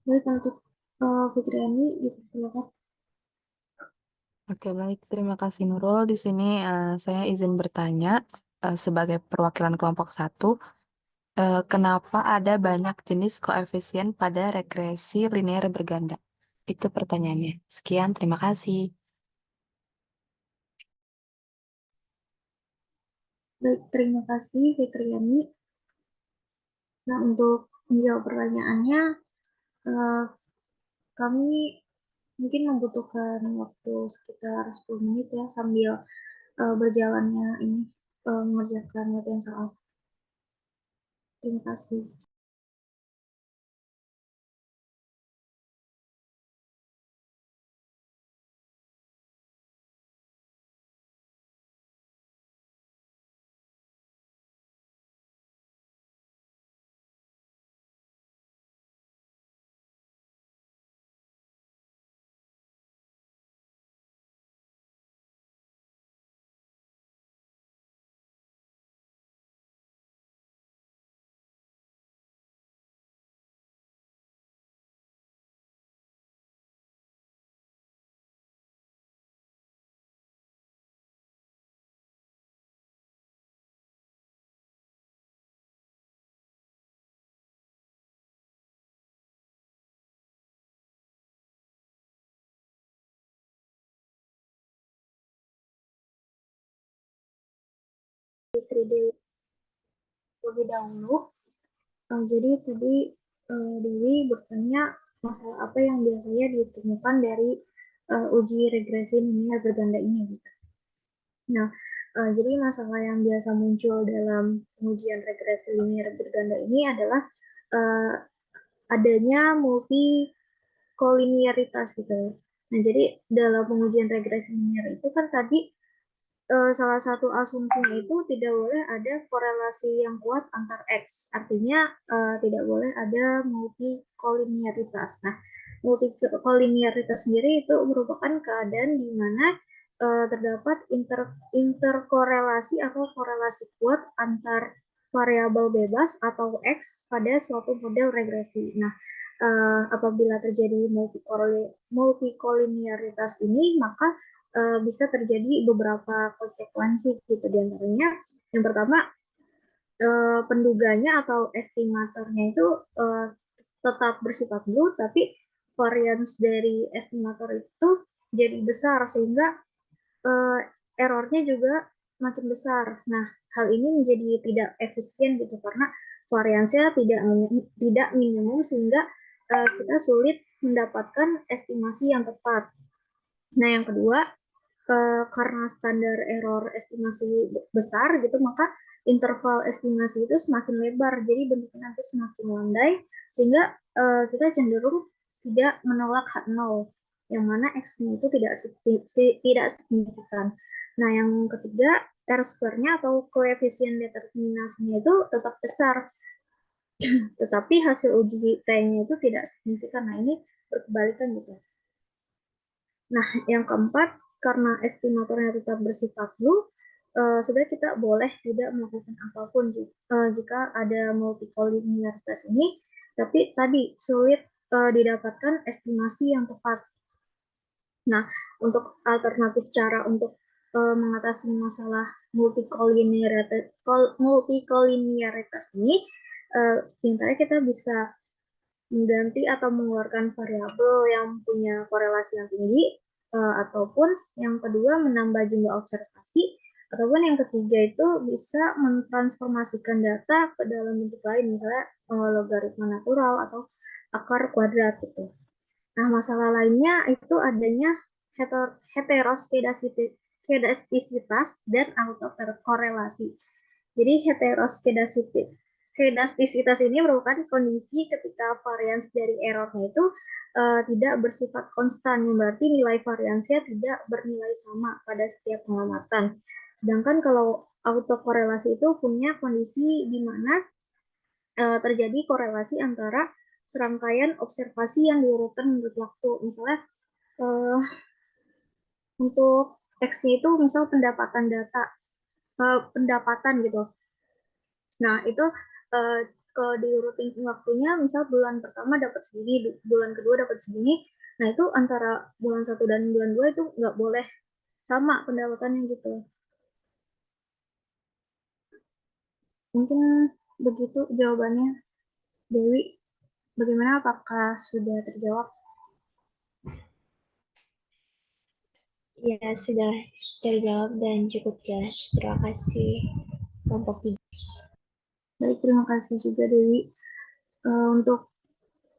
[SPEAKER 1] Baik, untuk Fitriani, dipersilakan.
[SPEAKER 10] Oke, baik. Terima kasih Nurul. Di sini saya izin bertanya sebagai perwakilan kelompok 1, kenapa ada banyak jenis koefisien pada regresi linear berganda? Itu pertanyaannya. Sekian, terima kasih.
[SPEAKER 1] Baik, terima kasih Fitriani. Nah, untuk menjawab pertanyaannya, eh, kami mungkin membutuhkan waktu sekitar 10 menit ya sambil berjalannya ini mengerjakan latihan soal. Terima kasih. Sri Dewi lebih dahulu. Jadi tadi Dewi bertanya masalah apa yang biasanya ditemukan dari uji regresi linear berganda ini. Gitu. Nah, jadi masalah yang biasa muncul dalam pengujian regresi linear berganda ini adalah adanya multikolinearitas gitu. Nah, jadi dalam pengujian regresi linear itu kan tadi salah satu asumsinya itu tidak boleh ada korelasi yang kuat antar X. Artinya tidak boleh ada multikolinearitas. Nah, multikolinearitas sendiri itu merupakan keadaan di mana terdapat interkorelasi atau korelasi kuat antar variabel bebas atau X pada suatu model regresi. Nah, apabila terjadi multikolinearitas ini, maka bisa terjadi beberapa konsekuensi gitu, diantaranya yang pertama penduganya atau estimatornya itu tetap bersifat blue, tapi varians dari estimator itu jadi besar sehingga errornya juga makin besar. Nah, hal ini menjadi tidak efisien gitu karena variansnya tidak minimum sehingga kita sulit mendapatkan estimasi yang tepat. Nah, yang kedua, karena standar error estimasi besar gitu, maka interval estimasi itu semakin lebar, jadi bentuknya nanti semakin landai, sehingga kita cenderung tidak menolak H0, yang mana X-nya itu tidak signifikan. Nah, yang ketiga, R-square-nya atau koefisien determinasinya itu tetap besar, tetapi hasil uji T-nya itu tidak signifikan. Nah, ini berkebalikan gitu. Nah, yang keempat, karena estimatornya tetap bersifat blue, sebenarnya kita boleh tidak melakukan apapun jika ada multikolinearitas ini, tapi tadi sulit didapatkan estimasi yang tepat. Nah, untuk alternatif cara untuk mengatasi masalah multikolinearitas ini, sebenarnya kita bisa mengganti atau mengeluarkan variabel yang punya korelasi yang tinggi, ataupun yang kedua menambah jumlah observasi, ataupun yang ketiga itu bisa mentransformasikan data ke dalam bentuk lain, misalnya logaritma natural atau akar kuadrat gitu. Nah, masalah lainnya itu adanya heteroskedastisitas dan autokorelasi. Jadi heteroskedastisitas ini merupakan kondisi ketika varians dari errornya itu tidak bersifat konstan, yang berarti nilai variansnya tidak bernilai sama pada setiap pengamatan. Sedangkan kalau autokorelasi itu punya kondisi di mana terjadi korelasi antara serangkaian observasi yang diurutkan menurut waktu. Misalnya untuk X-nya itu misal pendapatan gitu. Nah, itu kalau diurutin waktunya, misal bulan pertama dapat segini, bulan kedua dapat segini. Nah, itu antara bulan 1 dan bulan 2 itu nggak boleh sama pendapatannya gitu. Mungkin begitu jawabannya, Dewi. Bagaimana, apakah sudah terjawab?
[SPEAKER 9] Ya, sudah terjawab dan cukup jelas. Terima kasih, kelompok 3.
[SPEAKER 1] Baik, terima kasih juga Dewi. Untuk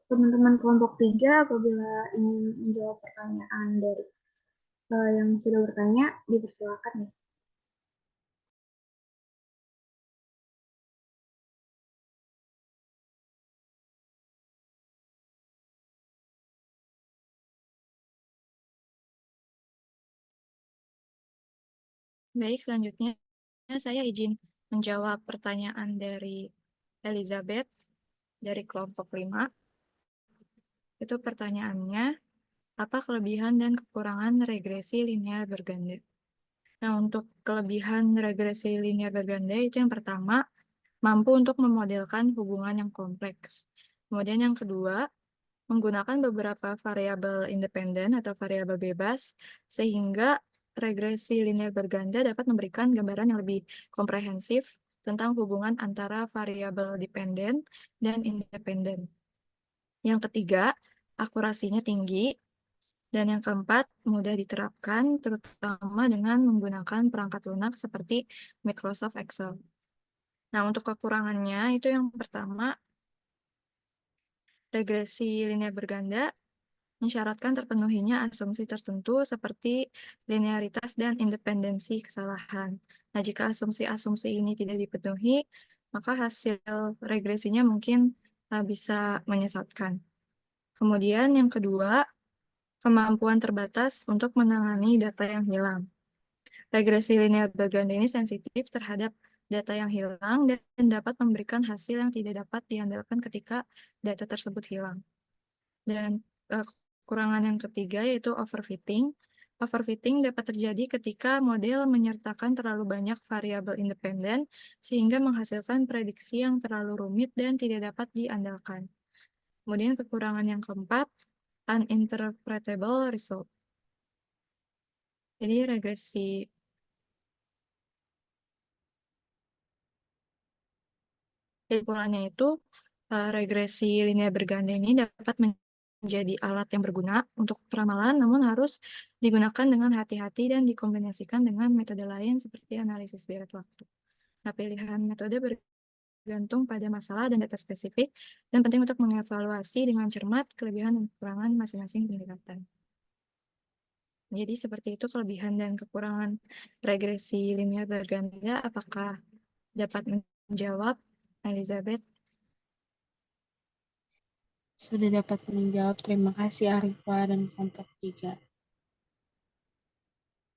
[SPEAKER 1] teman-teman kelompok 3, apabila ingin menjawab pertanyaan dari yang sudah bertanya, dipersilakan ya.
[SPEAKER 3] Baik, selanjutnya saya izin menjawab pertanyaan dari Elizabeth dari kelompok 5. Itu pertanyaannya, apa kelebihan dan kekurangan regresi linear berganda? Nah, untuk kelebihan regresi linear berganda itu yang pertama, mampu untuk memodelkan hubungan yang kompleks. Kemudian yang kedua, menggunakan beberapa variabel independen atau variabel bebas, sehingga regresi linear berganda dapat memberikan gambaran yang lebih komprehensif tentang hubungan antara variabel dependen dan independen. Yang ketiga, akurasinya tinggi. Dan yang keempat, mudah diterapkan, terutama dengan menggunakan perangkat lunak seperti Microsoft Excel. Nah, untuk kekurangannya itu yang pertama, regresi linear berganda mensyaratkan terpenuhinya asumsi tertentu seperti linearitas dan independensi kesalahan. Nah, jika asumsi-asumsi ini tidak dipenuhi, maka hasil regresinya mungkin bisa menyesatkan. Kemudian yang kedua, kemampuan terbatas untuk menangani data yang hilang. Regresi linear berganda ini sensitif terhadap data yang hilang dan dapat memberikan hasil yang tidak dapat diandalkan ketika data tersebut hilang. Dan kekurangan yang ketiga yaitu overfitting. Overfitting dapat terjadi ketika model menyertakan terlalu banyak variabel independen sehingga menghasilkan prediksi yang terlalu rumit dan tidak dapat diandalkan. Kemudian kekurangan yang keempat, uninterpretable result. Jadi kesimpulannya itu regresi linear berganda ini dapat menjadi alat yang berguna untuk peramalan, namun harus digunakan dengan hati-hati dan dikombinasikan dengan metode lain seperti analisis deret waktu. Nah, pilihan metode bergantung pada masalah dan data spesifik, dan penting untuk mengevaluasi dengan cermat kelebihan dan kekurangan masing-masing pendekatan. Jadi seperti itu kelebihan dan kekurangan regresi linear berganda. Apakah dapat menjawab, Elizabeth?
[SPEAKER 8] Sudah dapat menjawab. Terima kasih Arifa dan kelompok 3.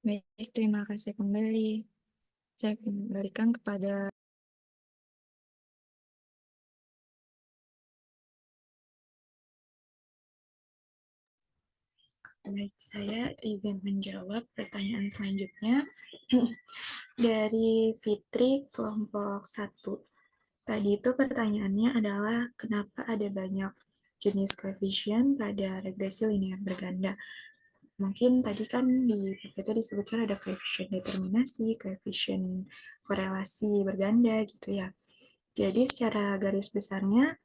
[SPEAKER 3] Baik, terima kasih kembali. Saya kembalikan kepada
[SPEAKER 2] Baik, saya izin menjawab pertanyaan selanjutnya dari Fitri kelompok 1. Tadi itu pertanyaannya adalah kenapa ada banyak jenis koefisien pada regresi linear berganda. Mungkin tadi kan di PPT disebutkan ada koefisien determinasi, koefisien korelasi berganda gitu ya. Jadi secara garis besarnya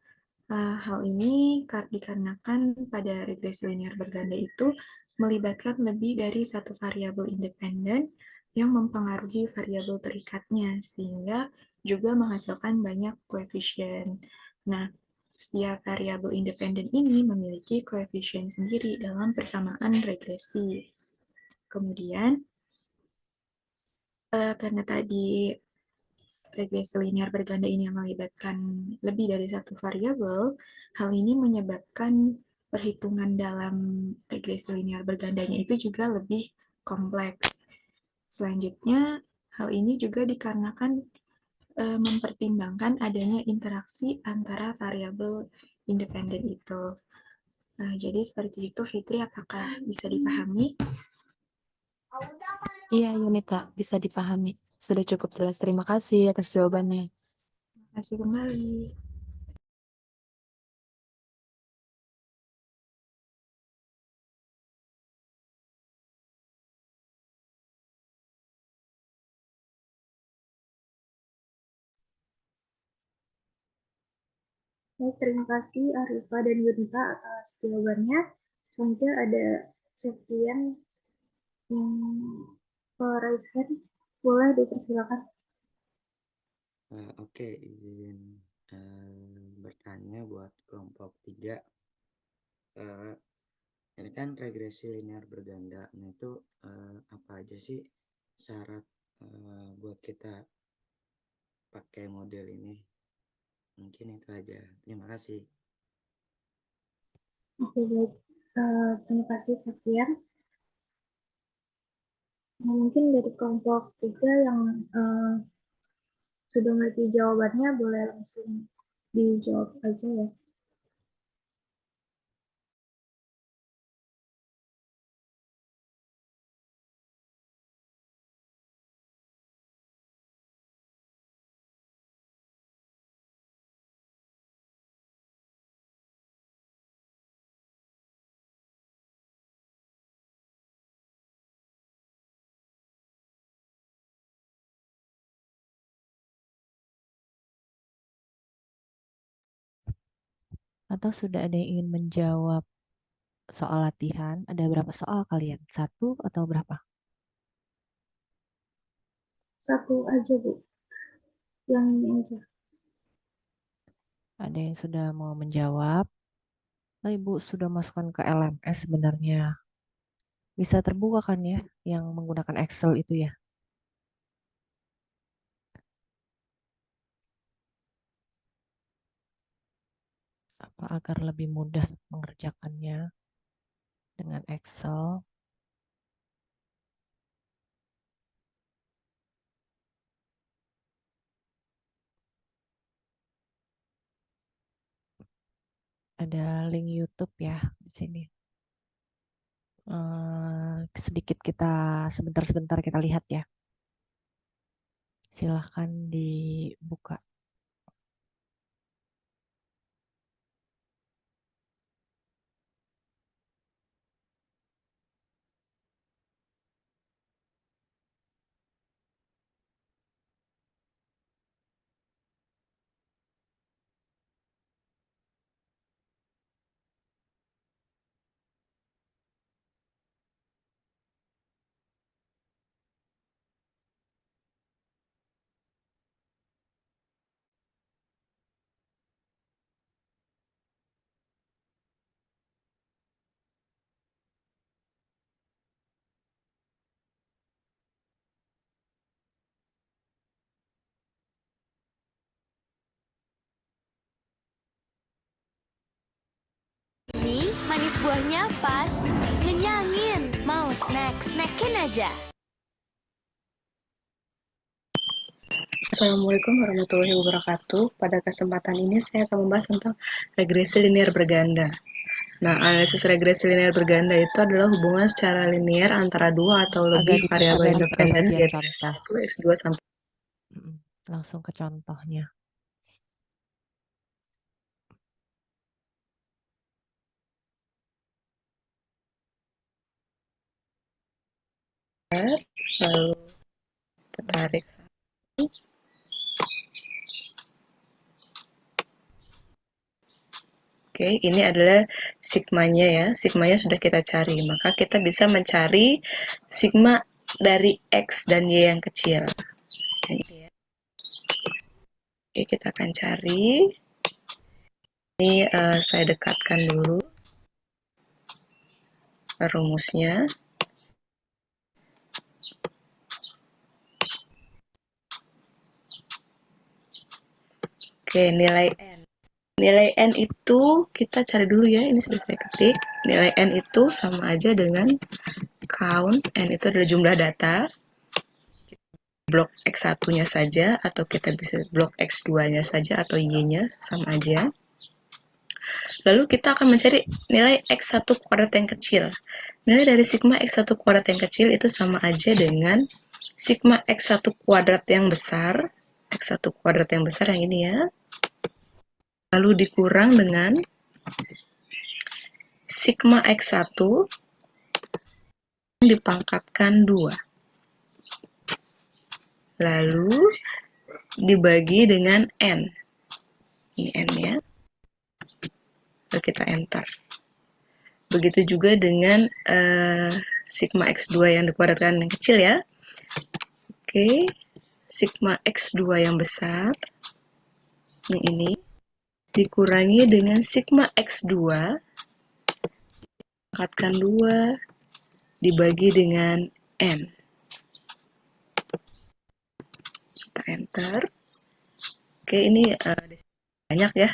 [SPEAKER 2] hal ini dikarenakan pada regresi linear berganda itu melibatkan lebih dari satu variabel independen yang mempengaruhi variabel terikatnya, sehingga juga menghasilkan banyak koefisien. Nah, setiap variabel independen ini memiliki koefisien sendiri dalam persamaan regresi. Kemudian, karena tadi regresi linear berganda ini melibatkan lebih dari satu variabel, hal ini menyebabkan perhitungan dalam regresi linear bergandanya itu juga lebih kompleks. Selanjutnya, hal ini juga dikarenakan mempertimbangkan adanya interaksi antara variabel independen itu. Nah, jadi seperti itu, Fitri, apakah bisa dipahami?
[SPEAKER 10] Iya, Yunita, bisa dipahami. Sudah cukup jelas. Terima kasih atas jawabannya.
[SPEAKER 2] Terima kasih kembali.
[SPEAKER 1] Baik, terima kasih Arifa dan Yunita atas jawabannya. Selanjutnya ada Septian yang raise hand. Boleh dipersilakan.
[SPEAKER 11] Oke, izin bertanya buat kelompok 3. Ini kan regresi linear berganda. Nah, itu apa aja sih syarat buat kita pakai model ini? Mungkin itu aja. Terima kasih.
[SPEAKER 1] Oke, baik. Terima kasih Septian. Nah, mungkin dari kelompok 3 yang sudah memiliki jawabannya boleh langsung dijawab aja ya.
[SPEAKER 6] Atau sudah ada yang ingin menjawab soal latihan. Ada berapa soal kalian? 1 atau berapa?
[SPEAKER 1] 1 aja, Bu. Yang ini aja.
[SPEAKER 6] Ada yang sudah mau menjawab? Oh, Ibu sudah masukkan ke LMS sebenarnya. Bisa terbuka kan ya, yang menggunakan Excel itu ya? Apa agar lebih mudah mengerjakannya dengan Excel? Ada link YouTube ya di sini. Sedikit kita sebentar-sebentar kita lihat ya. Silahkan dibuka.
[SPEAKER 12] Ini manis buahnya pas, ngenyangin. Mau snack, snackin aja.
[SPEAKER 13] Assalamualaikum warahmatullahi wabarakatuh. Pada kesempatan ini saya akan membahas tentang regresi linear berganda. Nah, analisis regresi linear berganda itu adalah hubungan secara linear antara dua atau lebih variabel independen yaitu X1, X2 sampai
[SPEAKER 6] Langsung ke contohnya.
[SPEAKER 13] lalu tertarik. Oke, ini adalah sigmanya ya. Sigmanya sudah kita cari. Maka kita bisa mencari sigma dari X dan Y yang kecil. Oke, kita akan cari. Ini saya dekatkan dulu rumusnya. Oke, nilai N. Nilai N itu kita cari dulu ya, ini sudah saya ketik. Nilai N itu sama aja dengan count, N itu adalah jumlah data. Blok X1-nya saja, atau kita bisa blok X2-nya saja, atau Y-nya, sama aja. Lalu kita akan mencari nilai X1 kuadrat yang kecil. Nilai dari sigma X1 kuadrat yang kecil itu sama aja dengan sigma X1 kuadrat yang besar. X1 kuadrat yang besar yang ini ya. Lalu dikurang dengan sigma X1 dipangkatkan 2. Lalu dibagi dengan N. Ini N ya. Lalu kita enter. Begitu juga dengan sigma X2 yang dikuadratkan yang kecil ya. Oke, sigma X2 yang besar, ini dikurangi dengan sigma X2, pangkatkan 2, dibagi dengan N. Kita enter. Oke, ini banyak ya.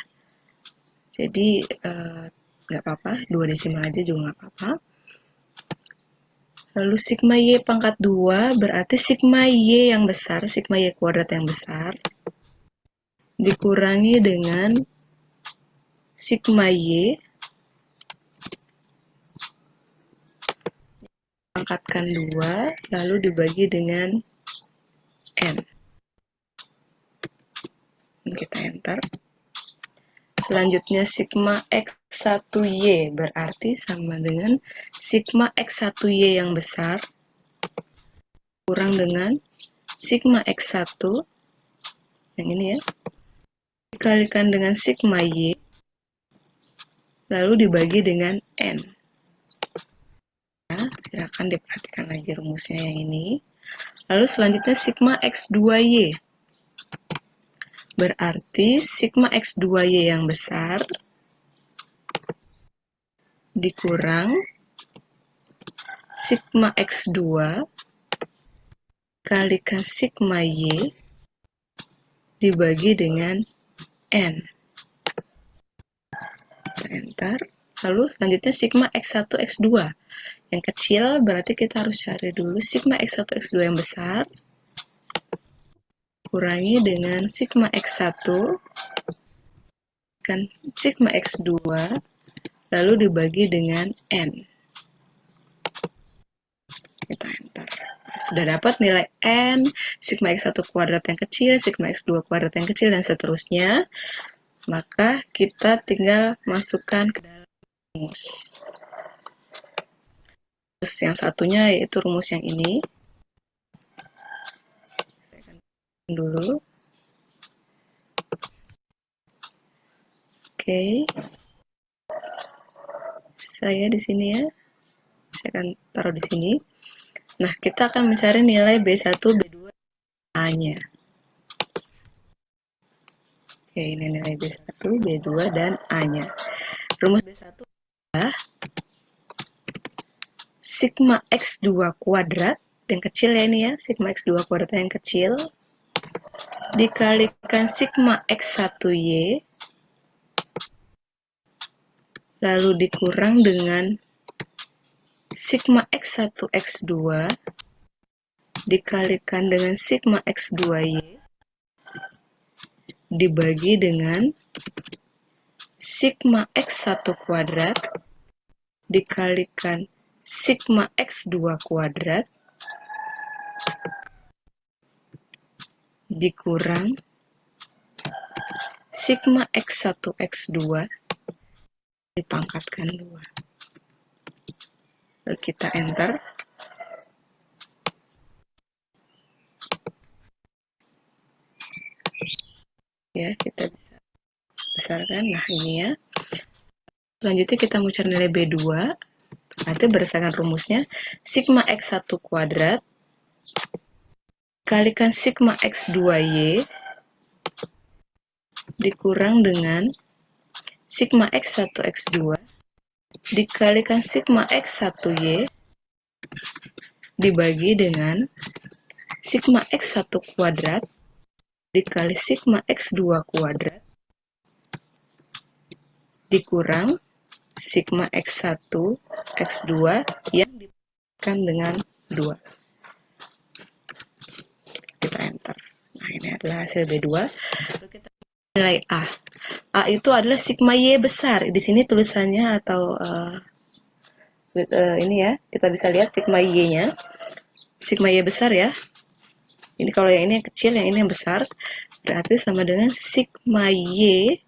[SPEAKER 13] Jadi, nggak apa-apa, 2 desimal aja juga nggak apa-apa. Lalu sigma Y pangkat 2 berarti sigma Y yang besar, sigma Y kuadrat yang besar, dikurangi dengan sigma Y pangkatkan 2, lalu dibagi dengan N. Kita enter. Selanjutnya sigma X1Y berarti sama dengan sigma X1Y yang besar kurang dengan sigma X1 yang ini ya, dikalikan dengan sigma Y lalu dibagi dengan N. Silakan diperhatikan lagi rumusnya yang ini. Lalu selanjutnya sigma X2Y. Berarti sigma X2Y yang besar dikurang sigma X2 kalikan sigma Y dibagi dengan N. Enter. Lalu selanjutnya sigma X1, X2. Yang kecil berarti kita harus cari dulu sigma X1, X2 yang besar. Kurangi dengan sigma X1 kan sigma X2 lalu dibagi dengan N. Kita enter. Nah, sudah dapat nilai N, sigma X1 kuadrat yang kecil, sigma X2 kuadrat yang kecil, dan seterusnya. Maka kita tinggal masukkan ke dalam rumus. Rumus yang satunya yaitu rumus yang ini. Saya akan dulu. Oke. Saya di sini ya. Saya akan taruh di sini. Nah, kita akan mencari nilai B1, B2, A-nya. Oke, ini nilai B1, B2, dan A-nya. Rumus B1 adalah sigma X2 kuadrat, yang kecil ya ini ya, sigma X2 kuadrat yang kecil, dikalikan sigma X1Y, lalu dikurang dengan sigma X1, X2, dikalikan dengan sigma X2Y, dibagi dengan sigma X1 kuadrat, dikalikan sigma X2 kuadrat, dikurang sigma X1, X2, dipangkatkan 2. Lalu kita enter. Ya, kita bisa besarkan. Nah, ini ya. Selanjutnya kita mau cari nilai B2. Nanti berdasarkan rumusnya, sigma X1 kuadrat kalikan sigma X2Y dikurang dengan sigma X1, X2 dikalikan sigma X1Y dibagi dengan sigma X1 kuadrat dikali sigma X2 kuadrat dikurang sigma X1, X2 yang diberikan dengan 2. Kita enter. Nah, ini adalah hasil B2. Lalu kita nilai A. A itu adalah sigma Y besar. Di sini tulisannya atau ini ya, kita bisa lihat sigma Y-nya. Sigma Y besar ya. Ini kalau yang ini yang kecil, yang ini yang besar. Berarti sama dengan sigma Y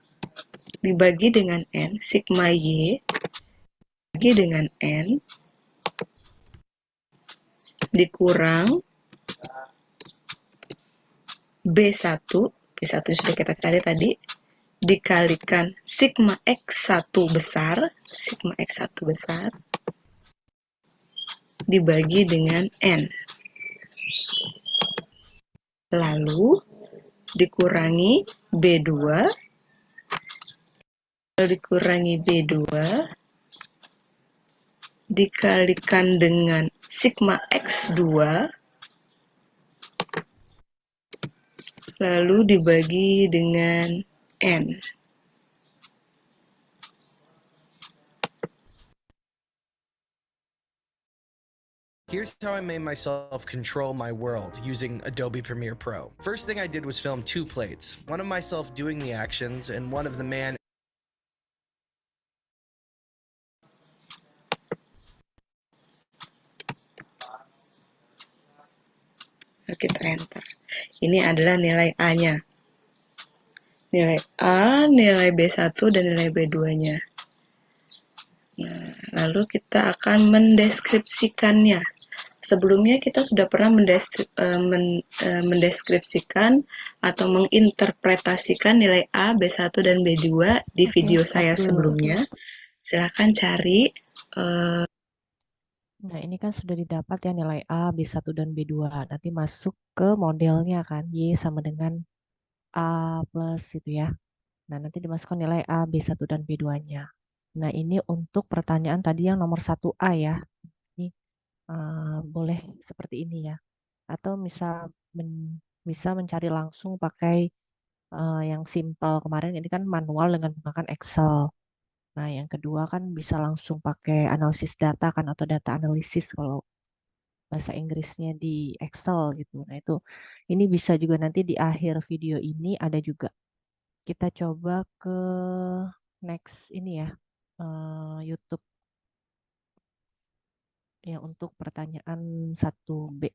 [SPEAKER 13] dibagi dengan N. Sigma Y dibagi dengan N dikurang B1. B1 sudah kita cari tadi. Dikalikan sigma X1 besar. Sigma X1 besar dibagi dengan N. Lalu dikurangi B2. Lalu dikurangi B2 dikalikan dengan sigma X2 lalu dibagi dengan N.
[SPEAKER 14] Here's how I made myself control my world using Adobe Premiere Pro. First thing I did was film 2 plates, one of myself doing the actions and one of the man.
[SPEAKER 13] Kita enter. Ini adalah nilai A-nya. Nilai A, nilai B1, dan nilai B2-nya. Nah, lalu kita akan mendeskripsikannya. Sebelumnya kita sudah pernah mendeskripsikan atau menginterpretasikan nilai A, B1, dan B2 di video saya sebelumnya. Silahkan cari
[SPEAKER 6] Nah, ini kan sudah didapat ya nilai A, B1 dan B2. Nanti masuk ke modelnya kan, Y sama dengan A plus itu ya. Nah, nanti dimasukkan nilai A, B1 dan B2-nya. Nah, ini untuk pertanyaan tadi yang nomor 1A ya. Ini boleh seperti ini ya. Atau bisa mencari langsung pakai yang simple. Kemarin ini kan manual dengan menggunakan Excel. Nah, yang kedua kan bisa langsung pakai analisis data kan atau data analisis kalau bahasa Inggrisnya di Excel gitu. Nah, ini bisa juga nanti di akhir video ini ada juga. Kita coba ke next ini ya, YouTube ya untuk pertanyaan 1B.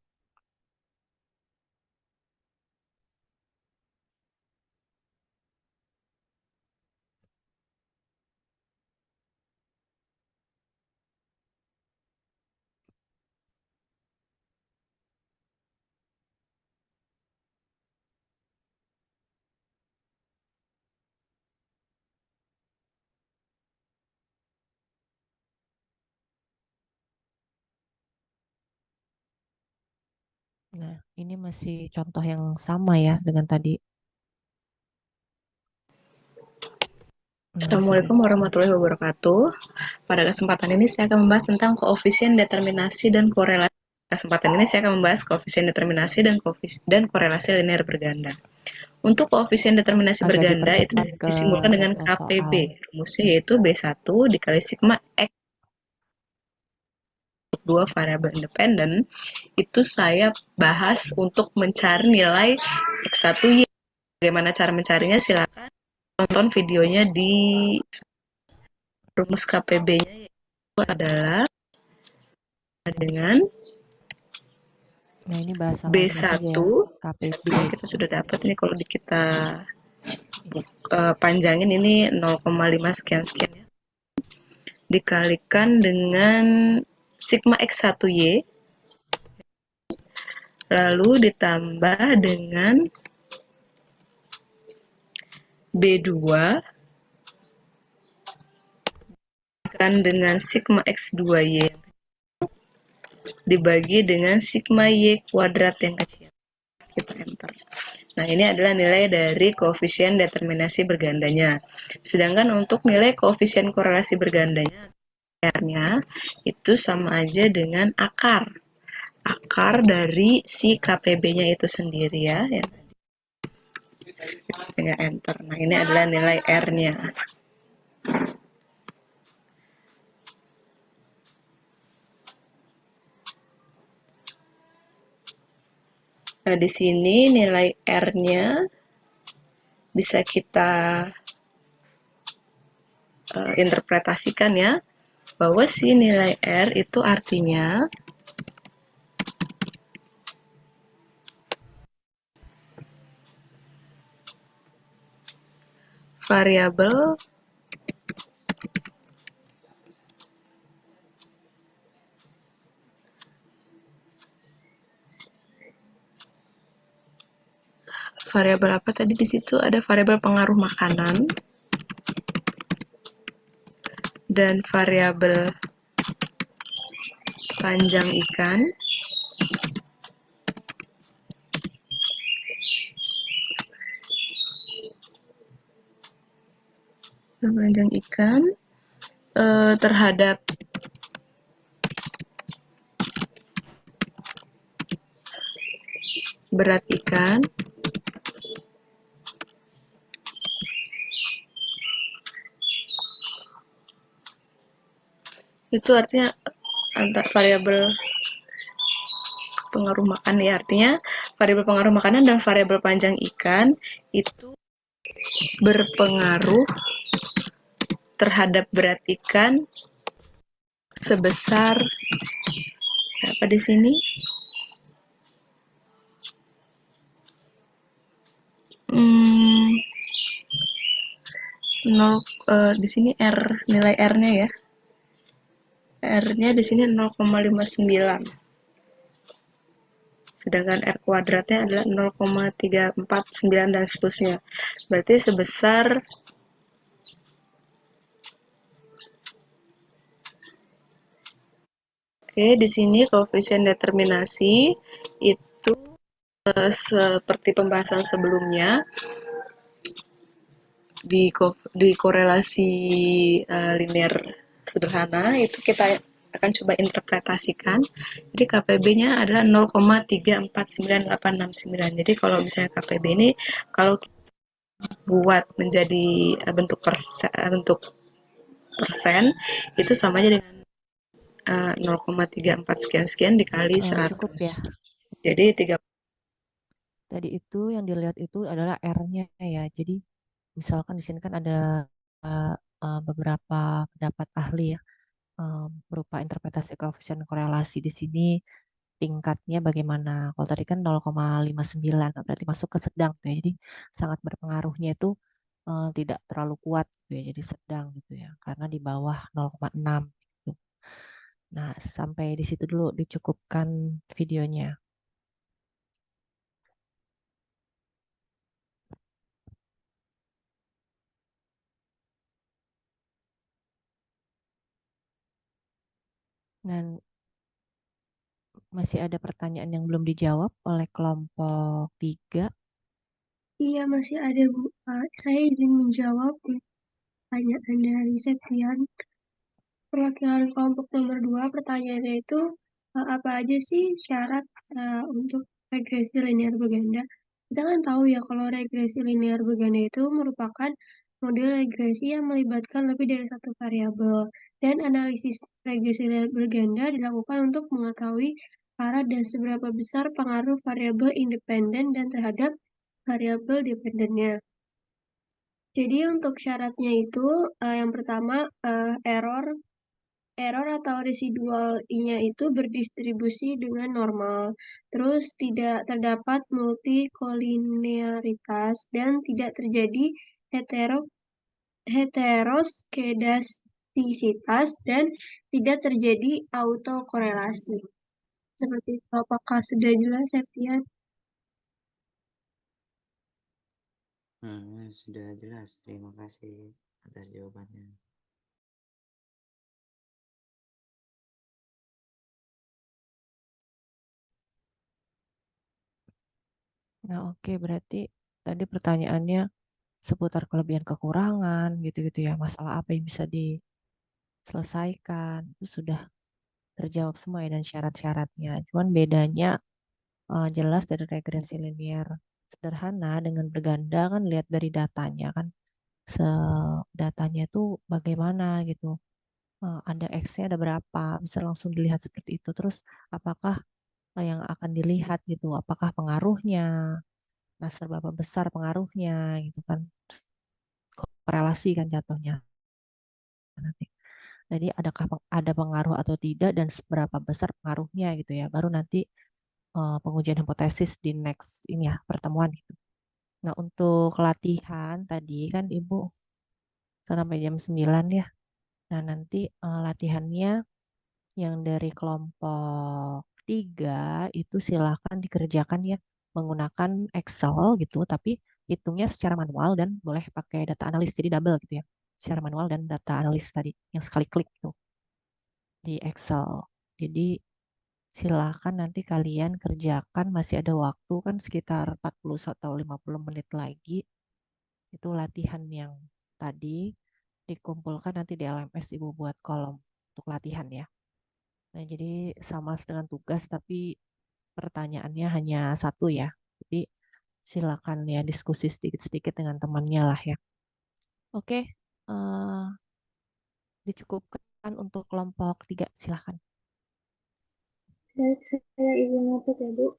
[SPEAKER 6] Nah, ini masih contoh yang sama ya dengan tadi.
[SPEAKER 13] Assalamualaikum warahmatullahi wabarakatuh. Pada kesempatan ini saya akan membahas tentang koefisien determinasi dan korelasi. Kesempatan ini saya akan membahas koefisien determinasi dan korelasi linear berganda. Untuk koefisien determinasi berganda itu disimbolkan dengan KPB. Rumusnya yaitu B1 dikali sigma X. Untuk dua variabel independen, itu saya bahas untuk mencari nilai X1Y. Bagaimana cara mencarinya? Silakan tonton videonya di rumus KPB-nya yaitu adalah dengan
[SPEAKER 6] ini bahasa
[SPEAKER 13] B1
[SPEAKER 6] ya, KPB.
[SPEAKER 13] Kita sudah dapat ini kalau kita panjangin ini 0,5 sekian ya. Dikalikan dengan sigma X1Y lalu ditambah dengan B2 kan dengan sigma X2Y dibagi dengan sigma Y kuadrat yang kecil. Kita enter. Nah, ini adalah nilai dari koefisien determinasi bergandanya. Sedangkan untuk nilai koefisien korelasi bergandanya, itu sama aja dengan akar. Akar dari si KPB-nya itu sendiri ya. Tinggal enter. Nah, ini adalah nilai R-nya. Nah, di sini nilai R-nya bisa kita interpretasikan ya, bahwa si nilai R itu artinya variabel apa tadi di situ? Ada variabel pengaruh makanan dan variabel panjang ikan. Panjang ikan terhadap berat ikan itu artinya variabel pengaruh makan ya, artinya variabel pengaruh makanan dan variabel panjang ikan itu berpengaruh terhadap berat ikan sebesar berapa di sini? Di sini R, nilai R-nya ya. R-nya di sini 0,59. Sedangkan R kuadratnya adalah 0,349 dan seterusnya. Berarti sebesar Oke, di sini koefisien determinasi itu seperti pembahasan sebelumnya di korelasi linear sederhana itu kita akan coba interpretasikan. Jadi KPB-nya adalah 0,349869. Jadi kalau misalnya KPB ini kalau buat menjadi bentuk persen itu sama aja dengan 0,34 sekian-sekian dikali 100.
[SPEAKER 6] Cukup ya.
[SPEAKER 13] Jadi 3.
[SPEAKER 6] Tadi itu yang dilihat itu adalah R-nya ya. Jadi misalkan di sini kan ada beberapa pendapat ahli ya, berupa interpretasi koefisien korelasi di sini tingkatnya bagaimana. Kalau tadi kan 0,59 berarti masuk ke sedang tuh ya. Jadi sangat berpengaruhnya itu tidak terlalu kuat gitu ya. Jadi sedang gitu ya. Karena di bawah 0,6 gitu. Nah, sampai di situ dulu dicukupkan videonya. Dan masih ada pertanyaan yang belum dijawab oleh kelompok 3.
[SPEAKER 7] Iya, masih ada, Bu. Saya izin menjawab pertanyaan dari Septian. Perwakilan kelompok nomor 2, pertanyaannya itu, apa aja sih syarat untuk regresi linear berganda? Kita kan tahu ya kalau regresi linear berganda itu merupakan model regresi yang melibatkan lebih dari satu variabel. Dan analisis regresi linear berganda dilakukan untuk mengetahui arah dan seberapa besar pengaruh variabel independen dan terhadap variabel dependennya. Jadi untuk syaratnya itu, yang pertama, error atau residual I-nya itu berdistribusi dengan normal. Terus tidak terdapat multikolinearitas dan tidak terjadi heteroskedastisitas dan tidak terjadi autokorelasi. Seperti itu, apakah sudah jelas, Septian?
[SPEAKER 11] Sudah jelas. Terima kasih atas jawabannya.
[SPEAKER 6] Nah, oke, berarti tadi pertanyaannya seputar kelebihan kekurangan gitu-gitu ya. Masalah apa yang bisa diselesaikan itu sudah terjawab semua ya dan syarat-syaratnya. Cuman bedanya jelas dari regresi linear sederhana dengan berganda kan lihat dari datanya kan. Datanya itu bagaimana gitu. Ada X-nya ada berapa, bisa langsung dilihat seperti itu. Terus apakah yang akan dilihat gitu, apakah pengaruhnya, nah seberapa besar pengaruhnya gitu kan. Terus korelasi kan jatuhnya nanti. Jadi adakah ada pengaruh atau tidak dan seberapa besar pengaruhnya gitu ya. Baru nanti pengujian hipotesis di next ini ya pertemuan gitu. Nah, untuk latihan tadi kan Ibu sampai jam 9 ya. Nah, nanti latihannya yang dari kelompok 3 itu silahkan dikerjakan ya menggunakan Excel gitu, tapi hitungnya secara manual dan boleh pakai data analis, jadi double gitu ya. Secara manual dan data analis tadi, yang sekali klik tuh di Excel. Jadi silahkan nanti kalian kerjakan, masih ada waktu kan sekitar 40 atau 50 menit lagi. Itu latihan yang tadi dikumpulkan nanti di LMS Ibu buat kolom untuk latihan ya. Nah, jadi sama dengan tugas tapi pertanyaannya hanya satu ya. Jadi silakan ya diskusi sedikit-sedikit dengan temannya lah ya. Oke, dicukupkan untuk kelompok 3, silakan.
[SPEAKER 1] Baik, saya izin menutup ya, Bu.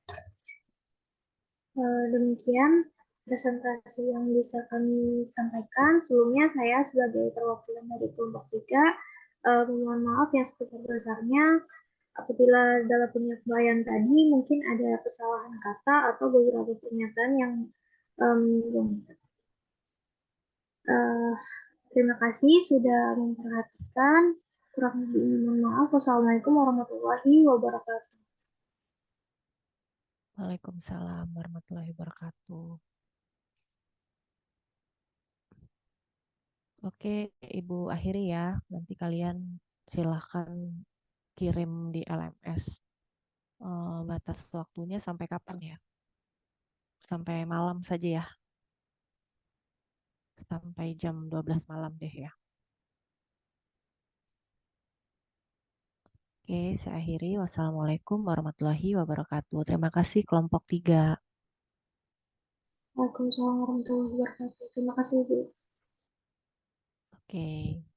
[SPEAKER 1] Demikian presentasi yang bisa kami sampaikan. Sebelumnya saya sebagai perwakilan dari kelompok 3 mohon maaf yang sebesar-besarnya apabila dalam penyampaian tadi mungkin ada kesalahan kata atau beberapa pernyataan yang terima kasih sudah memperhatikan. Kurang lebih mohon maaf. Wassalamualaikum warahmatullahi wabarakatuh.
[SPEAKER 6] Waalaikumsalam warahmatullahi wabarakatuh. Oke, Ibu akhiri ya. Nanti kalian silahkan kirim di LMS. Batas waktunya sampai kapan ya? Sampai malam saja ya. Sampai jam 12 malam deh ya. Oke, saya akhiri. Wassalamualaikum warahmatullahi wabarakatuh. Terima kasih kelompok 3.
[SPEAKER 1] Waalaikumsalam warahmatullahi wabarakatuh. Terima kasih, Bu.
[SPEAKER 6] Oke.